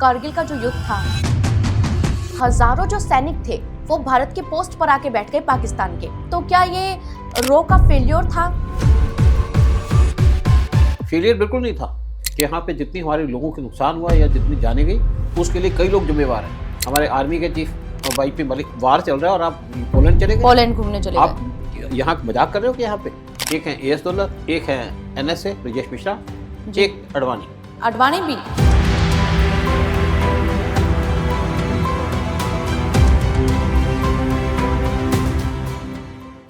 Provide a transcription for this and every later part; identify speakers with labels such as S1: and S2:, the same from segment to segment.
S1: कारगिल का जो युद्ध था, हजारों जो सैनिक थे वो भारत के पोस्ट पर आके बैठ गए पाकिस्तान के, तो क्या ये रॉ का फेल्योर था?
S2: फेलियर बिल्कुल नहीं था कि यहाँ पे जितनी हमारे लोगों के नुकसान हुआ या जितनी जाने गई उसके लिए कई लोग जिम्मेवार हैं। हमारे आर्मी के चीफ और वाईपी मलिक, वार चल रहा है और आप पोलैंड चले गए,
S1: पोलैंड घूमने चले गए।
S2: आप यहाँ मजाक कर रहे हो कि यहाँ पे एक है एएस दौलत, एक है एनएसए ब्रजेश मिश्रा, एक
S1: अडवाणी भी।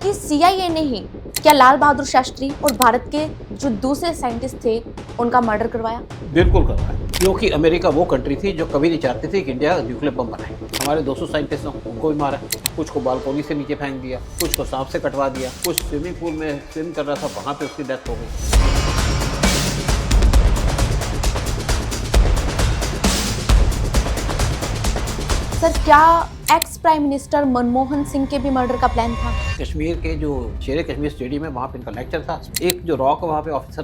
S1: कि सीआईए ने ही क्या लाल बहादुर शास्त्री और भारत के जो दूसरे साइंटिस्ट थे उनका मर्डर करवाया?
S2: बिल्कुल करवाया, क्योंकि अमेरिका वो कंट्री थी जो कभी नहीं चाहती थी कि इंडिया न्यूक्लियर बम बनाए। हमारे 200 साइंटिस्टों उनको भी मारा, कुछ को बालकोनी से नीचे फेंक दिया, कुछ को सांप से कटवा दिया, कुछ स्विमिंग पूल में स्विम कर रहा था वहाँ पे उसकी डेथ हो गई।
S1: सर, क्या ex prime minister Manmohan Singh के भी मर्डर का प्लान था?
S2: कश्मीर के जो शेर कश्मीर स्टेडियम है वहाँ पे इनका लेक्चर था। एक जो रॉ का वहाँ पे ऑफिसर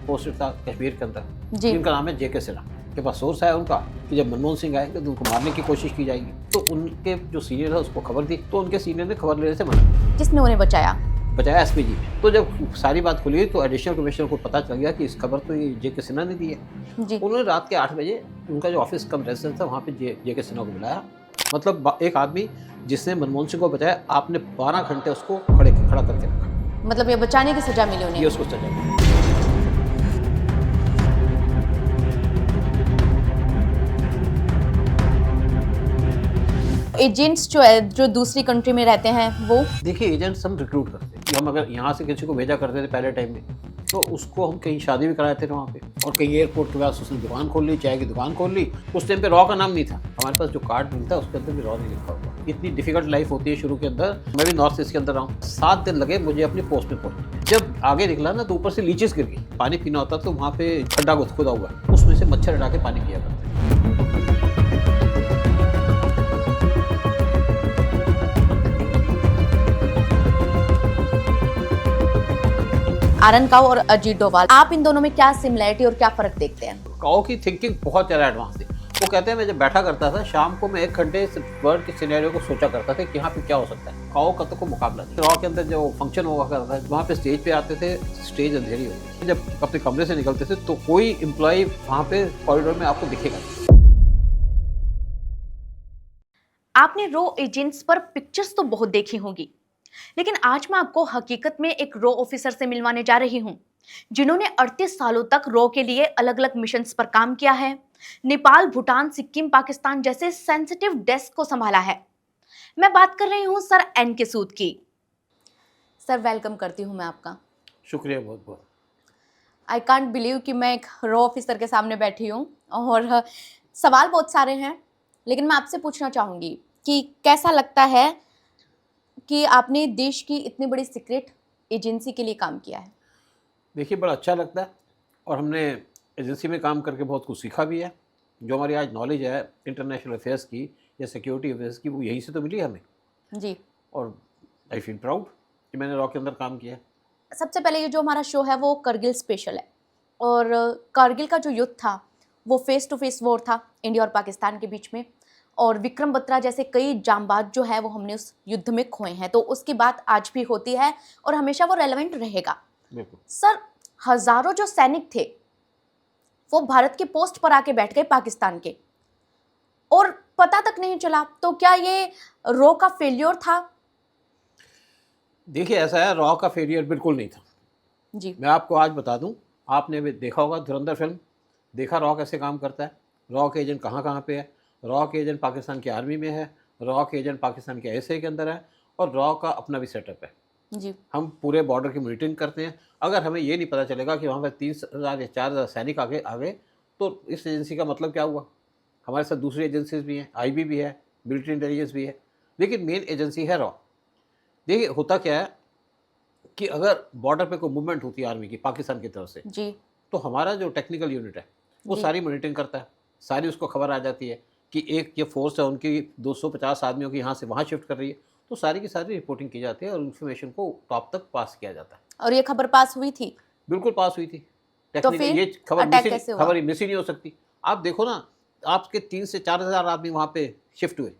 S2: पोस्टेड था कश्मीर के अंदर, जिनका नाम है जेके सिन्हा, के पास सोर्स है उनका कि जब मनमोहन सिंह आएंगे तो उनको मारने की कोशिश की जाएगी। तो उनके जो सीनियर है उसको खबर दी, तो उनके सीनियर ने खबर लेने से मना।
S1: किसने उन्हें बचाया
S2: एसपीजी ने। तो जब सारी बात खुली तो एडिशनल कमिश्नर को पता चल गया कि इस खबर तो ये जेके सिन्हा ने दी है जी। उन्होंने रात के 8 बजे उनका जो ऑफिस कम रेजिडेंस था वहाँ पे जेके सिन्हा को बुलाया। मतलब एक आदमी जिसने मनमोहन सिंह को बचाया, आपने 12 घंटे उसको खड़ा करके रखा।
S1: मतलब ये बचाने की सजा मिली उन्हें?
S2: ये उसको सजा मिली।
S1: एजेंट्स जो है जो दूसरी कंट्री में रहते हैं वो,
S2: देखिए एजेंट्स हम रिक्रूट करते हैं कि हम अगर यहाँ से किसी को भेजा करते थे पहले टाइम में, तो उसको हम कहीं शादी भी कराए थे वहाँ पे, और कहीं एयरपोर्ट के पास उसने दुकान खोल ली, चाय की दुकान खोल ली। उस टाइम पे रॉ का नाम नहीं था, हमारे पास जो कार्ड मिलता है उसके अंदर भी रॉ नहीं लिखा हुआ। इतनी डिफिकल्ट लाइफ होती है शुरू के अंदर। मैं भी नॉर्थ ईस्ट के अंदर रहा हूँ, 7 दिन लगे मुझे अपनी पोस्ट में पहुँचने। जब आगे निकला ना तो ऊपर से लीचेस गिर गई। पानी पीना होता तो वहाँ पे खड्डा खुदा हुआ, उसमें से मच्छर हटा के पानी पिया करते।
S1: आरन काओ और अजीत डोभाल, आप इन दोनों में क्या सिमिलरिटी और क्या फर्क देखते हैं?
S2: काओ की थिंकिंग बहुत ज़्यादा एडवांस थी। वो कहते हैं मैं जब बैठा करता था शाम को, मैं 1 घंटे वर्ल्ड के सिनेरियो को सोचा करता था कि यहाँ पे क्या हो सकता है। काओ का तो कोई मुकाबला नहीं। रॉ के अंदर जो फंक्शन हुआ करता था, वहाँ पे स्टेज पे आते थे, स्टेज अंधेरी होती थी। जब अपने कमरे से निकलते थे तो कोई एम्प्लॉय वहाँ पे कॉरिडोर में आपको दिखेगा।
S1: आपने रॉ एजेंट्स पर पिक्चर्स तो बहुत देखी होंगी, लेकिन आज मैं आपको हकीकत में एक रॉ ऑफिसर से मिलवाने जा रही हूं, जिन्होंने 38 सालों तक रॉ के लिए अलग अलग मिशंस पर काम किया है। नेपाल, भूटान, सिक्किम, पाकिस्तान जैसे सेंसिटिव डेस्क को संभाला है। मैं बात कर रही हूं सर एन.के. सूद की। सर, वेलकम करती हूं मैं आपका।
S2: शुक्रिया बहुत बहुत।
S1: आई कांट बिलीव कि मैं एक रॉ ऑफिसर के सामने बैठी हूँ, और सवाल बहुत सारे हैं, लेकिन मैं आपसे पूछना चाहूँगी कि कैसा लगता है कि आपने देश की इतनी बड़ी सीक्रेट एजेंसी के लिए काम किया है?
S2: देखिए, बड़ा अच्छा लगता है, और हमने एजेंसी में काम करके बहुत कुछ सीखा भी है। जो हमारी आज नॉलेज है इंटरनेशनल अफेयर्स की या सिक्योरिटी अफेयर्स की, वो यहीं से तो मिली हमें
S1: जी।
S2: और आई फील प्राउड कि मैंने रॉ के अंदर काम किया है।
S1: सबसे पहले ये जो हमारा शो है वो करगिल स्पेशल है, और कारगिल का जो युद्ध था वो फेस टू फेस वॉर था इंडिया और पाकिस्तान के बीच में, और विक्रम बत्रा जैसे कई जांबाज जो है वो हमने उस युद्ध में खोए हैं, तो उसकी बात आज भी होती है और हमेशा वो रेलेवेंट रहेगा। सर, हजारों जो सैनिक थे वो भारत के पोस्ट पर आके बैठ गए पाकिस्तान के, और पता तक नहीं चला, तो क्या ये रॉ का फेल्योर था?
S2: देखिए, ऐसा है, रॉ का फेलियर बिल्कुल नहीं था
S1: जी।
S2: मैं आपको आज बता दूं, आपने भी देखा होगा धुरंधर फिल्म, देखा रॉ कैसे काम करता है, रॉ के एजेंट कहाँ कहाँ पे है। रॉ के एजेंट पाकिस्तान की आर्मी में है, रॉ के एजेंट पाकिस्तान के आईएसआई के अंदर है, और रॉ का अपना भी सेटअप है जी। हम पूरे बॉर्डर की मॉनिटरिंग करते हैं। अगर हमें ये नहीं पता चलेगा कि वहाँ पर 30,000 या 4,000 सैनिक आगे आ गए, तो इस एजेंसी का मतलब क्या हुआ? हमारे साथ दूसरी एजेंसीज भी हैं, आईबी भी है, मिलिट्री इंटेलिजेंस भी है, लेकिन मेन एजेंसी है रॉ। देखिए, होता क्या है कि अगर बॉर्डर पे कोई मूवमेंट होती है आर्मी की पाकिस्तान की तरफ से जी, तो हमारा जो टेक्निकल यूनिट है वो सारी मॉनिटरिंग करता है, सारी उसको खबर आ जाती है कि एक ये फोर्स है उनकी 250 आदमियों की यहाँ से वहाँ शिफ्ट कर रही है, तो सारी की सारी रिपोर्टिंग की जाती है और इन्फॉर्मेशन को टॉप तक पास किया जाता है।
S1: और ये खबर पास हुई थी? बिल्कुल
S2: पास हुई थी।
S1: तो फिर
S2: ये खबर मिस ही नहीं हो सकती। आप देखो ना, आपके 3 से 4,000 आदमी वहाँ पे शिफ्ट हुए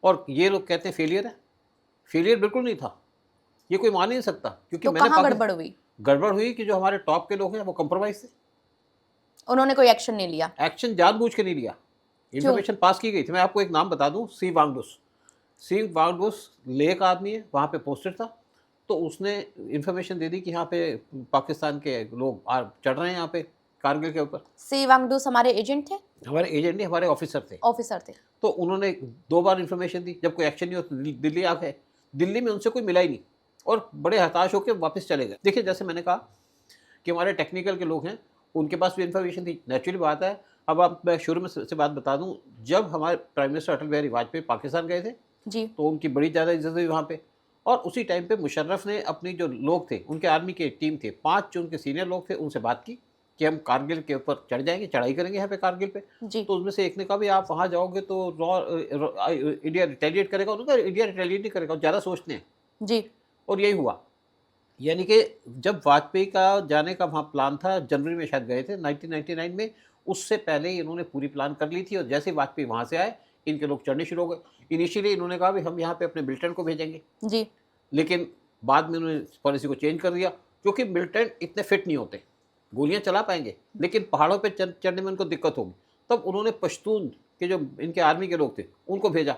S2: और ये लोग कहते हैं फेलियर है। फेलियर बिल्कुल नहीं था, ये कोई मान ही नहीं सकता, क्योंकि
S1: तो
S2: मैंने
S1: कहाँ गड़बड़ हुई?
S2: गड़बड़ हुई कि जो हमारे टॉप के लोग हैं वो कंप्रोमाइज थे।
S1: उन्होंने कोई एक्शन नहीं लिया?
S2: एक्शन जानबूझ के नहीं लिया।
S1: क्यों?
S2: इन्फॉर्मेशन पास की गई थी। मैं आपको एक नाम बता दूं, सी वांगडुस। सी वांगडुस लेह का आदमी है, वहाँ पे पोस्टेड था। तो उसने इन्फॉर्मेशन दे दी कि यहाँ पे पाकिस्तान के लोग चढ़ रहे हैं यहाँ पे कारगिल के ऊपर।
S1: सी वांगडूस हमारे एजेंट थे?
S2: हमारे एजेंट नहीं, हमारे ऑफिसर थे।
S1: ऑफिसर थे।
S2: तो उन्होंने 2 बार इन्फॉर्मेशन दी, जब कोई एक्शन नहीं हो तो दिल्ली आ गए। दिल्ली में उनसे कोई मिला ही नहीं और बड़े हताश होकर वापस चले गए। देखिए, जैसे मैंने कहा कि हमारे टेक्निकल के लोग हैं, उनके पास भी इन्फॉर्मेशन थी, नेचुरली बात है। अब आप मैं शुरू में से बात बता दूं, जब हमारे प्राइम मिनिस्टर अटल बिहारी वाजपेयी पाकिस्तान गए थे
S1: जी।
S2: तो उनकी बड़ी ज़्यादा इज्जत हुई वहाँ पे। और उसी टाइम पे मुशर्रफ ने अपनी जो लोग थे, उनके आर्मी के टीम थे, 5 जो उनके सीनियर लोग थे, उनसे बात की कि हम कारगिल के ऊपर चढ़ जाएंगे, चढ़ाई करेंगे यहाँ पे कारगिल पे।
S1: जी।
S2: तो उसमें से एक ने कहा भी आप वहाँ जाओगे तो इंडिया रिटेलिएट करेगा। उन्होंने कहा इंडिया रिटेलिएट नहीं करेगा, ज़्यादा सोचते हैं।
S1: जी।
S2: और यही हुआ। यानी कि जब वाजपेयी का जाने का वहाँ प्लान था, जनवरी में शायद गए थे 1999 में, उससे पहले ही इन्होंने पूरी प्लान कर ली थी। और जैसे वाजपेयी वहाँ से आए, इनके लोग चढ़ने शुरू हो गए। इनिशियली इन्होंने कहा भी हम यहाँ पे अपने मिलिटेंट को भेजेंगे,
S1: जी।
S2: लेकिन बाद में उन्होंने पॉलिसी को चेंज कर दिया, क्योंकि मिलिटेंट इतने फिट नहीं होते, गोलियाँ चला पाएंगे लेकिन पहाड़ों पर चढ़ने में उनको दिक्कत होगी। तब उन्होंने पश्तून के जो इनके आर्मी के लोग थे उनको भेजा।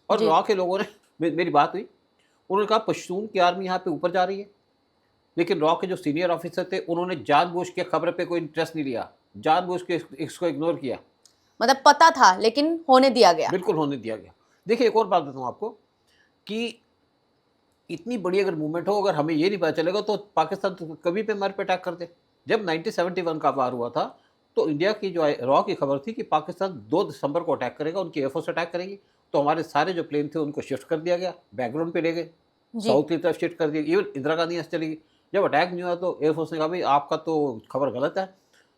S2: और
S1: जी।
S2: रॉ के लोगों ने मेरी बात हुई, उन्होंने कहा पश्तून की आर्मी यहाँ पे ऊपर जा रही है। लेकिन रॉ के जो सीनियर ऑफिसर थे उन्होंने जानबूझ के खबर पे कोई इंटरेस्ट नहीं लिया, जानबूझ के इसको इग्नोर किया।
S1: मतलब पता था लेकिन होने दिया गया।
S2: बिल्कुल होने दिया गया। देखिए, एक और बात बताऊँ आपको कि इतनी बड़ी अगर मूवमेंट हो, अगर हमें ये नहीं पता चलेगा तो पाकिस्तान तो कभी पे हमारे पे अटैक करते। जब 1971 का वार हुआ था तो इंडिया की जो रॉ की खबर थी कि पाकिस्तान 2 दिसंबर को अटैक करेगा, उनकी एयरफोर्स अटैक करेगी। तो हमारे सारे जो प्लेन थे उनको शिफ्ट कर दिया गया, बैकग्राउंड पे ले गए,
S1: जी।
S2: साउथ की तरफ शिफ्ट कर दिया। इवन इंदिरा गांधी यहाँ से चली गई। जब अटैक नहीं हुआ तो एयरफोर्स ने कहा भाई आपका तो खबर गलत है।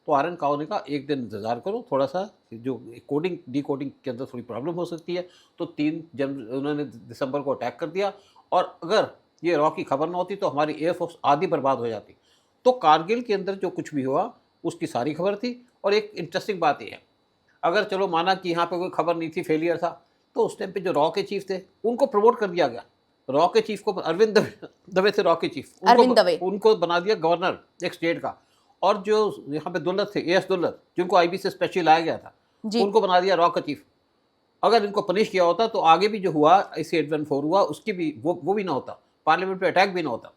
S2: तो आर.एन. काओ ने कहा एक दिन इंतज़ार करो, थोड़ा सा जो कोडिंग डिकोडिंग के अंदर थोड़ी प्रॉब्लम हो सकती है। तो 3 जनवरी उन्होंने दिसंबर को अटैक कर दिया। और अगर ये रॉ की खबर ना होती तो हमारी एयरफोर्स आधी बर्बाद हो जाती। तो कारगिल के अंदर जो कुछ भी हुआ उसकी सारी खबर थी। और एक इंटरेस्टिंग बात यह है, अगर चलो माना कि यहाँ पे कोई खबर नहीं थी, फेलियर था, तो उस टाइम पे जो रॉ के चीफ थे उनको प्रमोट कर दिया गया। रॉ के चीफ को अरविंद दवे थे, रॉ के चीफ,
S1: अरविंद दवे।
S2: उनको बना दिया गवर्नर एक स्टेट का। और जो यहाँ पे दुल्लत थे, एएस दुल्लत, जिनको आईबी से स्पेशल लाया गया था,
S1: जी।
S2: उनको बना दिया रॉ का चीफ। अगर इनको पनिश किया होता तो आगे भी जो हुआ IC 814 हुआ उसकी भी वो भी ना होता, पार्लियामेंट पे अटैक भी ना होता।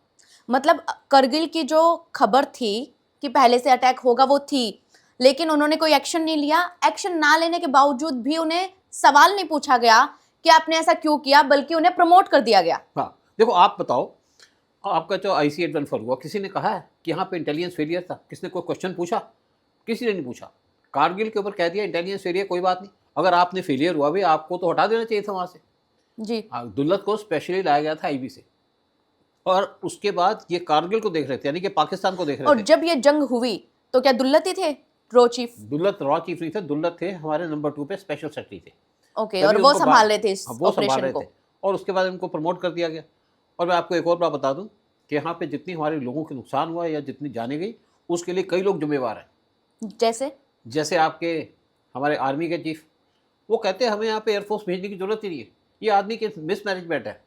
S1: मतलब करगिल की जो खबर थी कि पहले से अटैक होगा वो थी, लेकिन उन्होंने कोई एक्शन नहीं लिया। एक्शन ना लेने के बावजूद भी उन्हें सवाल नहीं पूछा गया कि आपने ऐसा क्यों किया, बल्कि उन्हें प्रमोट कर दिया गया।
S2: हाँ, देखो आप बताओ, आपका जो IC 814 हुआ, किसी ने कहा है कि यहाँ पे इंटेलिजेंस फेलियर था? किसने कोई क्वेश्चन पूछा? किसी ने नहीं पूछा। कारगिल के ऊपर कह दिया इंटेलिजेंस फेलियर, कोई बात नहीं। अगर आपने फेलियर हुआ भी, आपको तो हटा देना चाहिए था वहाँ से।
S1: जी।
S2: दुल्लत को स्पेशली लाया गया था IB से। और उसके बाद ये कारगिल को देख रहे थे, यानी कि पाकिस्तान को देख रहे
S1: और
S2: थे।
S1: जब ये जंग हुई तो क्या दुल्लत ही थे रो चीफ?
S2: दुल्लत रॉ चीफ नहीं थे, दुल्लत थे हमारे नंबर 2 पे स्पेशल सेक्रेटरी थे।
S1: ओके,
S2: तभी
S1: और वो
S2: उनको
S1: संभाल रहे थे इस
S2: हाँ, वो संभाल
S1: ऑपरेशन
S2: रहे
S1: को।
S2: थे। और उसके बाद इनको प्रमोट कर दिया गया। और मैं आपको एक और बात बता दूं कि यहाँ पे जितनी हमारे लोगों के नुकसान हुआ या जितनी जाने गई, उसके लिए कई लोग जिम्मेवार हैं।
S1: जैसे
S2: आपके हमारे आर्मी के चीफ, वो कहते हैं हमें यहाँ पे एयरफोर्स भेजने की जरूरत ही नहीं है, ये आदमी के मिसमैनेजमेंट है।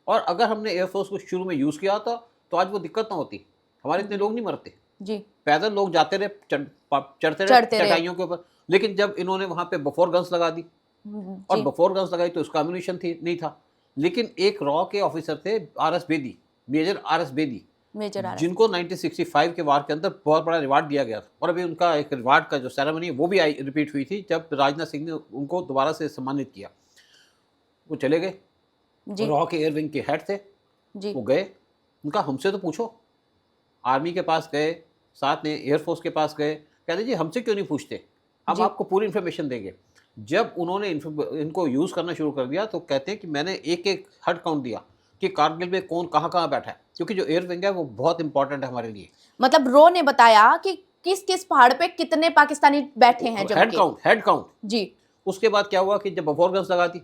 S2: और अगर हमने एयरफोर्स को शुरू में यूज़ किया होता तो आज वो दिक्कत ना होती, हमारे इतने लोग नहीं मरते।
S1: जी।
S2: पैदल लोग जाते रहे, चढ़ते रहे चटाइयों के ऊपर। लेकिन जब इन्होंने वहाँ पे बफोर गन्स लगा दी, और बफोर गन्स लगाई तो उसका एम्यूनिशन नहीं था। लेकिन एक रॉ के ऑफिसर थे RS Bedi, major RS Bedi, जिनको 1965 के वार के अंदर बहुत बड़ा रिवार्ड दिया गया था। और अभी उनका एक रिवार्ड का जो सेरेमनी है वो भी रिपीट हुई थी जब राजनाथ सिंह ने उनको दोबारा से सम्मानित किया। वो चले गए, रॉ के एयर विंग के हेड थे
S1: जी।
S2: वो गए, उनका हमसे तो पूछो। आर्मी के पास गए, साथ में एयरफोर्स के पास गए, कहते जी हमसे क्यों नहीं पूछते, हम आपको पूरी इन्फॉर्मेशन देंगे। जब उन्होंने इनको यूज़ करना शुरू कर दिया तो कहते हैं कि मैंने एक एक हट काउंट दिया कि कारगिल में कौन कहाँ कहाँ बैठा है, क्योंकि जो एयर विंग है वो बहुत इंपॉर्टेंट है हमारे लिए।
S1: मतलब रो ने बताया कि किस किस पहाड़ पे कितने पाकिस्तानी बैठे हैं,
S2: हेड काउंट
S1: जी।
S2: उसके बाद क्या हुआ कि जब बफोर गन्स लगा दी,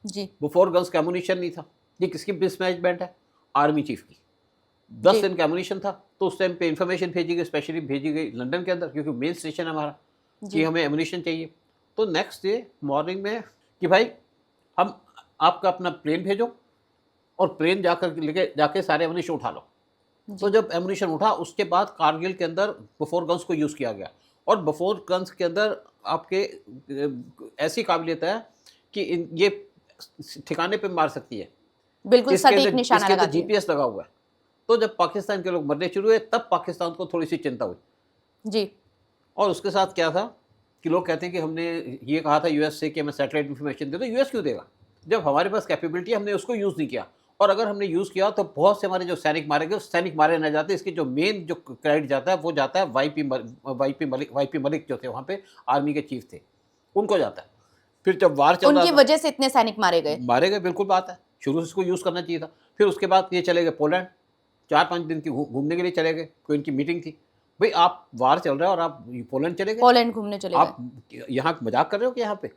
S1: जी,
S2: बफोर गन्स का एम्यूनिशन नहीं था। ये किसकी मिसमैनेजमेंट है? आर्मी चीफ की। 10 दिन का एम्यूनिशन था तो उस टाइम पे इन्फॉर्मेशन भेजी गई, स्पेशली भेजी गई लंदन के अंदर, क्योंकि मेन स्टेशन है हमारा, कि हमें एम्यूनिशन चाहिए। तो नेक्स्ट डे मॉर्निंग में कि भाई हम आपका अपना प्लेन भेजो और प्लेन जाकर लेके जाके सारे एमुनिशन उठा लो। तो
S1: जी
S2: जब एमुनिशन उठा उसके बाद कारगिल के अंदर बफोर गन्स को यूज़ किया गया और बफोर गन्स के अंदर आपके ऐसी काबिलियत है कि ये ठिकाने पे मार सकती है।
S1: बिल्कुल सटीक निशाना
S2: इसके अंदर
S1: लगाती है।
S2: जीपीएस लगा हुआ है। तो जब पाकिस्तान के लोग मरने शुरू हुए तब पाकिस्तान को थोड़ी सी चिंता हुई
S1: जी
S2: और उसके साथ क्या था कि लोग कहते हैं कि हमने ये कहा था यूएस से कि हमें सैटेलाइट इन्फॉर्मेशन दे दो। यूएस क्यों देगा जब हमारे पास कैपेबिलिटी है, हमने उसको यूज़ नहीं किया। और अगर हमने यूज़ किया तो बहुत से हमारे जो सैनिक मारे गए सैनिक मारे न जाते। इसकी जो मेन जो क्रेडिट जाता है वो जाता है वाईपी मलिक जो थे वहाँ पे आर्मी के चीफ थे, उनको जाता है। फिर जब वार चल रहा
S1: उनकी
S2: था
S1: वजह से इतने सैनिक मारे गए।
S2: मारे गए, बिल्कुल बात है। शुरू से इसको यूज़ करना चाहिए था। फिर उसके बाद ये चले गए पोलैंड, 4-5 दिन की घूमने के लिए चले गए, कोई इनकी मीटिंग थी। भई आप वार चल रहा है और आप पोलैंड चले गए?
S1: पोलैंड घूमने चले गए।
S2: आप यहाँ मज़ाक कर रहे हो कि यहाँ पे?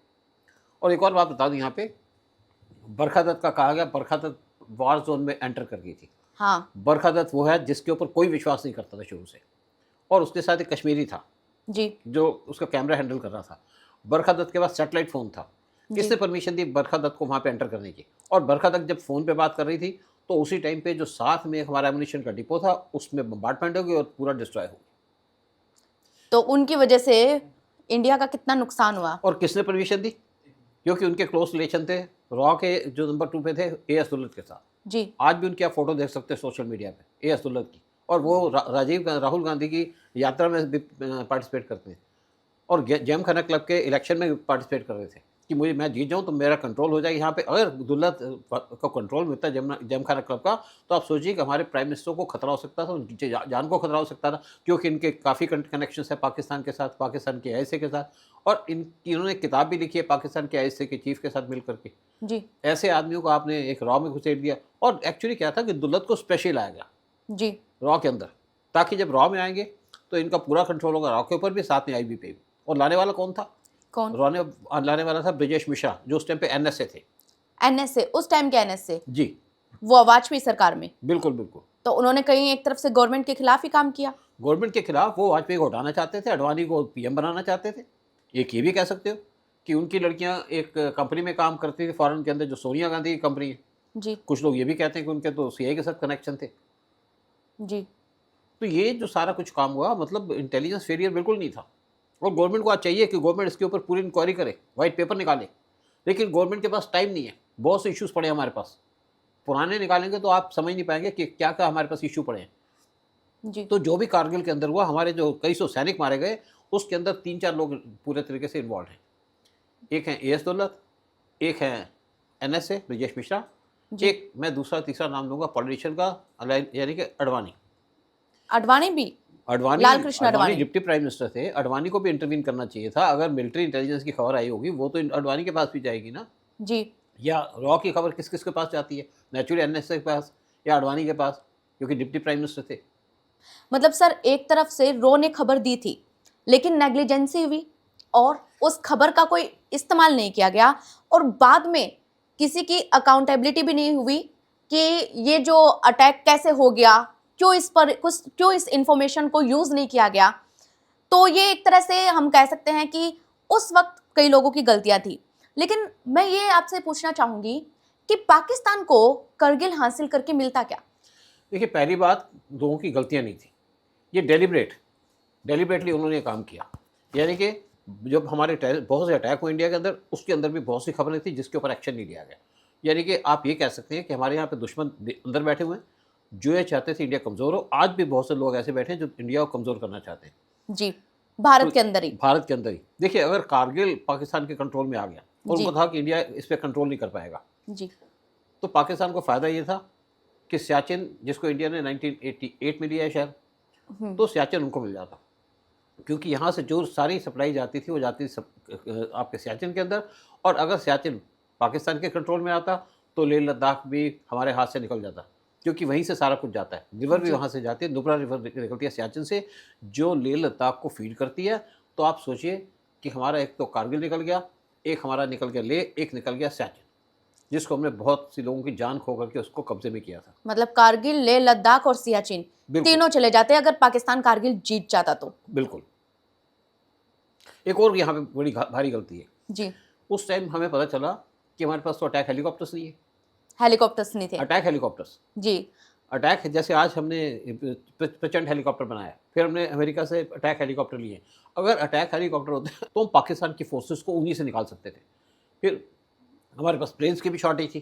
S2: और एक और बात बता दूँ यहाँ पे, बरखा दत्त का कहा गया बरखा दत्त वार ज़ोन में एंटर कर गई थी।
S1: हाँ
S2: बरखा दत्त वो है जिसके ऊपर कोई विश्वास नहीं करता था शुरू से और उसके साथ एक कश्मीरी था
S1: जी
S2: जो उसका कैमरा हैंडल कर रहा था। बरखा दत्त के पास सैटेलाइट फ़ोन था।
S1: जी
S2: किसने परमिशन दी बरखा दत्त को वहाँ पे एंटर करने की? और बरखा दत्त जब फ़ोन पे बात कर रही थी तो उसी टाइम पे जो साथ में एक हमारा एमुनिशन का डिपो था उसमें बम्बार्डमेंट हो गई और पूरा डिस्ट्रॉय हो गया।
S1: तो उनकी वजह से इंडिया का कितना नुकसान हुआ।
S2: और किसने परमिशन दी? क्योंकि उनके क्लोज रिलेशन थे रॉ के जो नंबर 2 पे थे ए.एस. दुल्लत के साथ।
S1: जी
S2: आज भी उनकी आप फोटो देख सकते हैं सोशल मीडिया पे ए.एस. दुल्लत की। और वो राहुल गांधी की यात्रा में भी पार्टिसिपेट करते हैं और जेम खाना क्लब के इलेक्शन में पार्टिसिपेट कर रहे थे कि मैं जीत जाऊं तो मेरा कंट्रोल हो जाए यहाँ पे। अगर दुल्लत को कंट्रोल मिलता है जेम खाना क्लब का तो आप सोचिए कि हमारे प्राइम मिनिस्टर को खतरा हो सकता था, उनकी जान को खतरा हो सकता था क्योंकि इनके काफ़ी कनेक्शन है पाकिस्तान के साथ, पाकिस्तान के आईएसए के साथ। और इन्होंने किताब भी लिखी है पाकिस्तान के आईएसए के चीफ के साथ मिल करके।
S1: जी
S2: ऐसे आदमियों को आपने एक रॉ में घुसेड़ दिया। और एक्चुअली क्या था कि दुल्लत को स्पेशल लाया गया
S1: जी
S2: रॉ के अंदर ताकि जब रॉ में आएंगे तो इनका पूरा कंट्रोल होगा रॉ के ऊपर भी, साथ में आईबी पे भी। और लाने वाला कौन था?
S1: कौन?
S2: रॉ ने लाने वाला था ब्रिजेश मिश्रा जो उस टाइम पे एनएसए थे।
S1: एनएसए, उस टाइम के एनएसए,
S2: जी
S1: वो वाजपेयी सरकार में।
S2: बिल्कुल बिल्कुल।
S1: तो उन्होंने कहीं एक तरफ से गवर्नमेंट के खिलाफ ही काम किया।
S2: गवर्नमेंट के खिलाफ वो वाजपेयी को हटाना चाहते थे, अडवाणी को पीएम बनाना चाहते थे। एक ये भी कह सकते हो कि उनकी लड़कियां एक कंपनी में काम करती थी फॉरेन के अंदर जो सोनिया गांधी की कंपनी है।
S1: जी
S2: कुछ लोग ये भी कहते हैं कि उनके तो सीआईए के साथ कनेक्शन थे।
S1: जी
S2: तो ये जो सारा कुछ काम हुआ मतलब इंटेलिजेंस फेलियर बिल्कुल नहीं था। और गवर्नमेंट को आज चाहिए कि गवर्नमेंट इसके ऊपर पूरी इंक्वायरी करे, वाइट पेपर निकाले। लेकिन गवर्नमेंट के पास टाइम नहीं है, बहुत से इश्यूज़ पड़े हैं हमारे पास। पुराने निकालेंगे तो आप समझ नहीं पाएंगे कि क्या क्या हमारे पास इशू पड़े हैं।
S1: जी
S2: तो जो भी कारगिल के अंदर हुआ, हमारे जो कई सौ सैनिक मारे गए उसके अंदर 3-4 लोग पूरे तरीके से इन्वॉल्व हैं। एक हैं ए.एस. दुल्लत, एक हैं एनएसए ब्रिजेश मिश्रा,
S1: जी।
S2: एक मैं दूसरा तीसरा नाम लूँगा पॉलिटिशियन का यानी कि अडवाणी।
S1: अडवाणी भी,
S2: Advani
S1: Lal Krishna
S2: Advani
S1: Advani.
S2: Deputy prime minister थे। अडवाणी को भी इंटरवीन करना चाहिए था। अगर मिलिट्री इंटेलिजेंस की खबर आई होगी वो तो अडवाणी के पास भी जाएगी ना।
S1: जी
S2: या रॉ की खबर किस किस के पास जाती है? नेचुरली एनएसए के पास या अडवाणी के पास, क्योंकि डिप्टी प्राइम मिनिस्टर थे।
S1: मतलब सर एक तरफ से रो ने खबर दी थी लेकिन नेग्लिजेंसी हुई और उस खबर का कोई इस्तेमाल नहीं किया गया और बाद में किसी की अकाउंटेबिलिटी भी नहीं हुई कि ये जो अटैक कैसे हो गया, क्यों इस इंफॉर्मेशन को यूज नहीं किया गया। तो ये एक तरह से हम कह सकते हैं कि उस वक्त कई लोगों की गलतियां थी। लेकिन मैं ये आपसे पूछना चाहूंगी कि पाकिस्तान को करगिल हासिल करके मिलता क्या?
S2: देखिए पहली बात, लोगों की गलतियाँ नहीं थी, ये डेलिबरेटली उन्होंने ये काम किया। यानी कि जब हमारे बहुत से अटैक हुए इंडिया के अंदर, उसके अंदर भी बहुत सी खबरें थी जिसके ऊपर एक्शन नहीं लिया गया। यानी कि आप ये कह सकते हैं कि हमारे यहाँ पे दुश्मन अंदर बैठे हुए हैं जो ये चाहते थे इंडिया कमज़ोर हो। आज भी बहुत से लोग ऐसे बैठे हैं जो इंडिया को कमज़ोर करना चाहते हैं।
S1: जी, भारत के अंदर ही।
S2: भारत के अंदर ही। देखिए अगर कारगिल पाकिस्तान के कंट्रोल में आ गया और
S1: जी।
S2: उनको था कि इंडिया इस पर कंट्रोल नहीं कर पाएगा,
S1: जी
S2: तो पाकिस्तान को फ़ायदा ये था कि सियाचिन, जिसको इंडिया ने 1988 में लिया है शायद, तो सियाचिन उनको मिल जाता। क्योंकि यहाँ से जो सारी सप्लाई जाती थी वो जाती थी आपके सियाचिन के अंदर। और अगर सियाचिन पाकिस्तान के कंट्रोल में आता तो लेह लद्दाख भी हमारे हाथ से निकल जाता, क्योंकि वहीं से सारा कुछ जाता है। रिवर भी
S1: जी।
S2: वहाँ से जाती है, नुब्रा रिवर निकलती है सियाचिन से जो लेह लद्दाख को फीड करती है। तो आप सोचिए कि हमारा एक तो कारगिल निकल गया, एक हमारा निकल गया लेह, एक निकल गया सियाचिन, जिसको हमने बहुत सी लोगों की जान खो करके उसको कब्जे में किया था।
S1: मतलब कारगिल, लेह लद्दाख और सियाचिन
S2: बिल्कुल।
S1: तीनों चले जाते अगर पाकिस्तान कारगिल जीत जाता तो।
S2: बिल्कुल। एक और यहाँ पे बड़ी भारी गलती है,
S1: जी,
S2: उस टाइम हमें पता चला कि हमारे पास तो अटैक हेलीकॉप्टर्स नहीं है।
S1: हेलीकॉप्टर्स नहीं थे।
S2: अटैक हेलीकॉप्टर्स,
S1: जी,
S2: अटैक जैसे आज हमने प्रचंड हेलीकॉप्टर बनाया, फिर हमने अमेरिका से अटैक हेलीकॉप्टर लिए। अगर अटैक हेलीकॉप्टर होते तो हम पाकिस्तान की फोर्सेस को उन्हीं से निकाल सकते थे। फिर हमारे पास प्लेन्स की भी शॉर्टेज थी,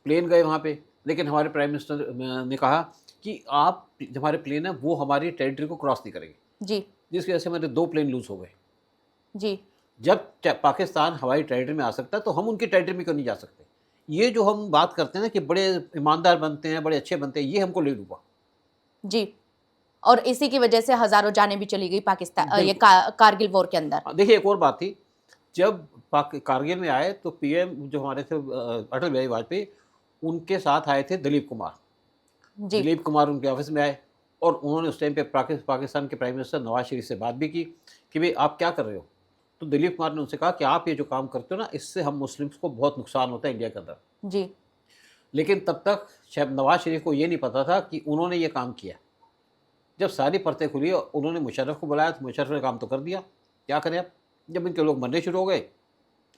S2: प्लेन गए वहाँ पे, लेकिन हमारे प्राइम मिनिस्टर ने कहा कि आप जो हमारे प्लेन है वो हमारी टेरिटरी को क्रॉस नहीं करेंगे,
S1: जी,
S2: जिसकी वजह से हमारे 2 प्लेन लूज़ हो गए।
S1: जी,
S2: जब पाकिस्तान हमारी टेरिटरी में आ सकता है तो हम उनकी टेरिटरी में क्यों नहीं जा सकते? ये जो हम बात करते हैं ना कि बड़े ईमानदार बनते हैं, बड़े अच्छे बनते हैं, ये हमको ले डूबा।
S1: जी। और इसी की वजह से हज़ारों जानें भी चली गई पाकिस्तान ये
S2: बिल्कुल।
S1: कारगिल वॉर के अंदर।
S2: देखिए एक और बात थी, जब कारगिल में आए तो पीएम जो हमारे थे अटल बिहारी वाजपेयी, उनके साथ आए थे दिलीप कुमार।
S1: जी,
S2: दिलीप कुमार उनके ऑफिस में आए और उन्होंने उस टाइम पे पाकिस्तान के प्राइम मिनिस्टर नवाज शरीफ से बात भी की कि भाई आप क्या कर रहे हो? तो दिलीप कुमार ने उनसे कहा कि आप ये जो काम करते हो ना, इससे हम मुस्लिम्स को बहुत नुकसान होता है इंडिया के अंदर।
S1: जी,
S2: लेकिन तब तक शायद नवाज शरीफ को ये नहीं पता था कि उन्होंने ये काम किया। जब सारी परतें खुली और उन्होंने मुशर्रफ को बुलाया तो मुशर्रफ ने काम तो कर दिया, क्या करें अब? जब इनके लोग मरने शुरू हो गए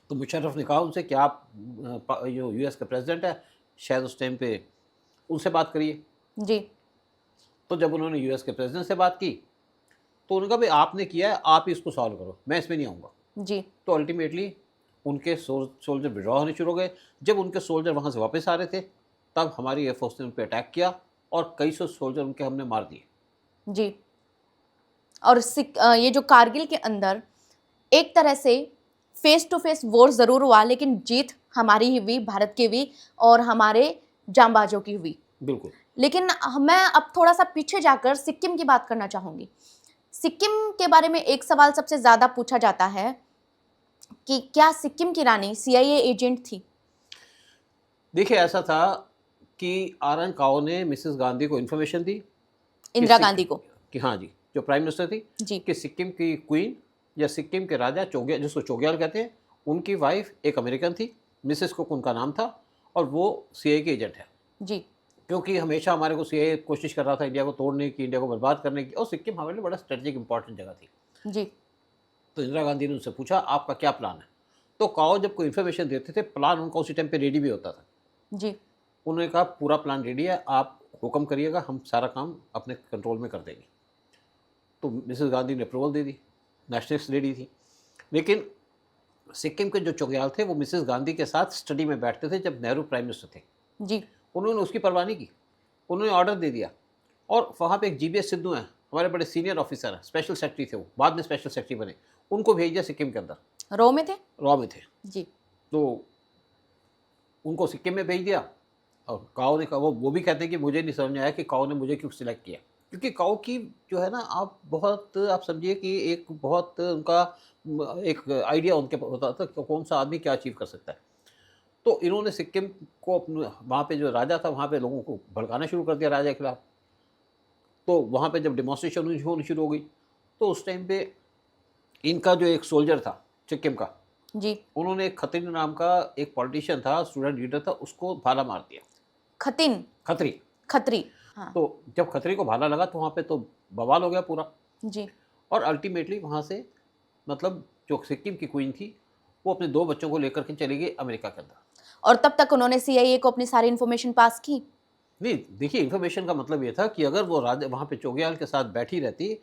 S2: तो मुशर्रफ ने कहा उनसे कि आप जो यूएस के प्रेसिडेंट है, शायद उस टाइम पे उनसे बात करिए।
S1: जी,
S2: तो जब उन्होंने यूएस के प्रेसिडेंट से बात की तो उन्होंने कहा भाई आपने किया है, आप ही इसको सॉल्व करो, मैं इसमें नहीं आऊँगा।
S1: जी,
S2: तो अल्टीमेटली उनके सोल्जर विड्रॉ होने शुरू हो गए। जब उनके सोल्जर वहाँ से वापस आ रहे थे तब हमारी एयरफोर्स ने उन पर अटैक किया और कई सौ सोल्जर उनके हमने मार दिए।
S1: जी। और ये जो कारगिल के अंदर एक तरह से फेस टू फेस वॉर ज़रूर हुआ, लेकिन जीत हमारी ही हुई, भारत की हुई और हमारे जांबाजों की हुई।
S2: बिल्कुल।
S1: लेकिन मैं अब थोड़ा-सा पीछे जाकर सिक्किम की बात करना चाहूँगी। सिक्किम के बारे में एक सवाल सबसे ज़्यादा पूछा जाता है कि क्या सिक्किम की रानी सीआईए एजेंट थी?
S2: देखिए ऐसा था कि आर एन काओ ने मिसेस गांधी को इन्फॉर्मेशन दी कि
S1: इंदिरा गांधी को।
S2: कि हाँ जी, जो प्राइम मिनिस्टर थी,
S1: जी,
S2: कि सिक्किम की क्वीन या सिक्किम के राजा चोग्या, जिसको चोग्याल कहते हैं, उनकी वाइफ एक अमेरिकन थी, मिसेस कुक उनका नाम था और वो सीआईए के एजेंट है।
S1: जी,
S2: क्योंकि हमेशा हमारे को सीआईए कोशिश कर रहा था इंडिया को तोड़ने की, इंडिया को बर्बाद करने की, और सिक्किम हमारे लिए बड़ा स्ट्रेटेजिक इंपॉर्टेंट जगह थी।
S1: जी,
S2: तो इंदिरा गांधी ने उनसे पूछा आपका क्या प्लान है? तो काओ जब कोई इन्फॉर्मेशन देते थे, प्लान उनका उसी टाइम पे रेडी भी होता था।
S1: जी,
S2: उन्होंने कहा पूरा प्लान रेडी है, आप हुक्म करिएगा, हम सारा काम अपने कंट्रोल में कर देंगे। तो मिसेस गांधी ने अप्रूवल दे दी, नेशनलिस्ट लेडी थी। लेकिन सिक्किम के जो चौकियाल थे वो मिसेस गांधी के साथ स्टडी में बैठते थे जब नेहरू प्राइम मिनिस्टर थे।
S1: जी,
S2: उन्होंने उसकी परवाह नहीं की, उन्होंने ऑर्डर दे दिया। और वहाँ पे एक जीबीएस सिद्धू हैं, हमारे बड़े सीनियर ऑफिसर हैं, स्पेशल सेक्रेटरी थे वो, बाद में स्पेशल सेक्रेटरी बने, उनको भेज दिया सिक्किम के अंदर।
S1: रॉ में थे?
S2: रॉ में थे,
S1: जी,
S2: तो उनको सिक्किम में भेज दिया। और काओ ने कहा, वो भी कहते हैं कि मुझे नहीं समझ में आया कि काओ ने मुझे क्यों सिलेक्ट किया, क्योंकि काओ की जो है ना, आप समझिए कि एक बहुत उनका एक आइडिया उनके पास होता था कि कौन सा आदमी क्या अचीव कर सकता है। तो इन्होंने सिक्किम को वहाँ पे जो राजा था वहाँ पे लोगों को भड़काना शुरू कर दिया राजा के खिलाफ। तो वहाँ पे जब डेमोन्स्ट्रेशन होनी शुरू हो गई तो उस टाइम पे इनका जो एक सोल्जर था सिक्किम का,
S1: जी।
S2: उन्होंने एक खत्री नाम का एक पॉलिटिशियन था, स्टूडेंट लीडर था, उसको भाला मार दिया।
S1: खतिन,
S2: खत्री।
S1: खत्री। हाँ,
S2: तो जब खत्री को भाला लगा तो वहाँ पे तो बवाल हो गया पूरा।
S1: जी,
S2: और अल्टीमेटली वहाँ से मतलब जो सिक्किम की क्वीन थी वो अपने 2 बच्चों को लेकर के चली गई अमेरिका के अंदर।
S1: और तब तक उन्होंने सीआईए को अपनी सारी इन्फॉर्मेशन पास की?
S2: नहीं, देखिए इन्फॉर्मेशन का मतलब ये था कि अगर वो राजा वहाँ पे चोग्याल के साथ बैठी रहती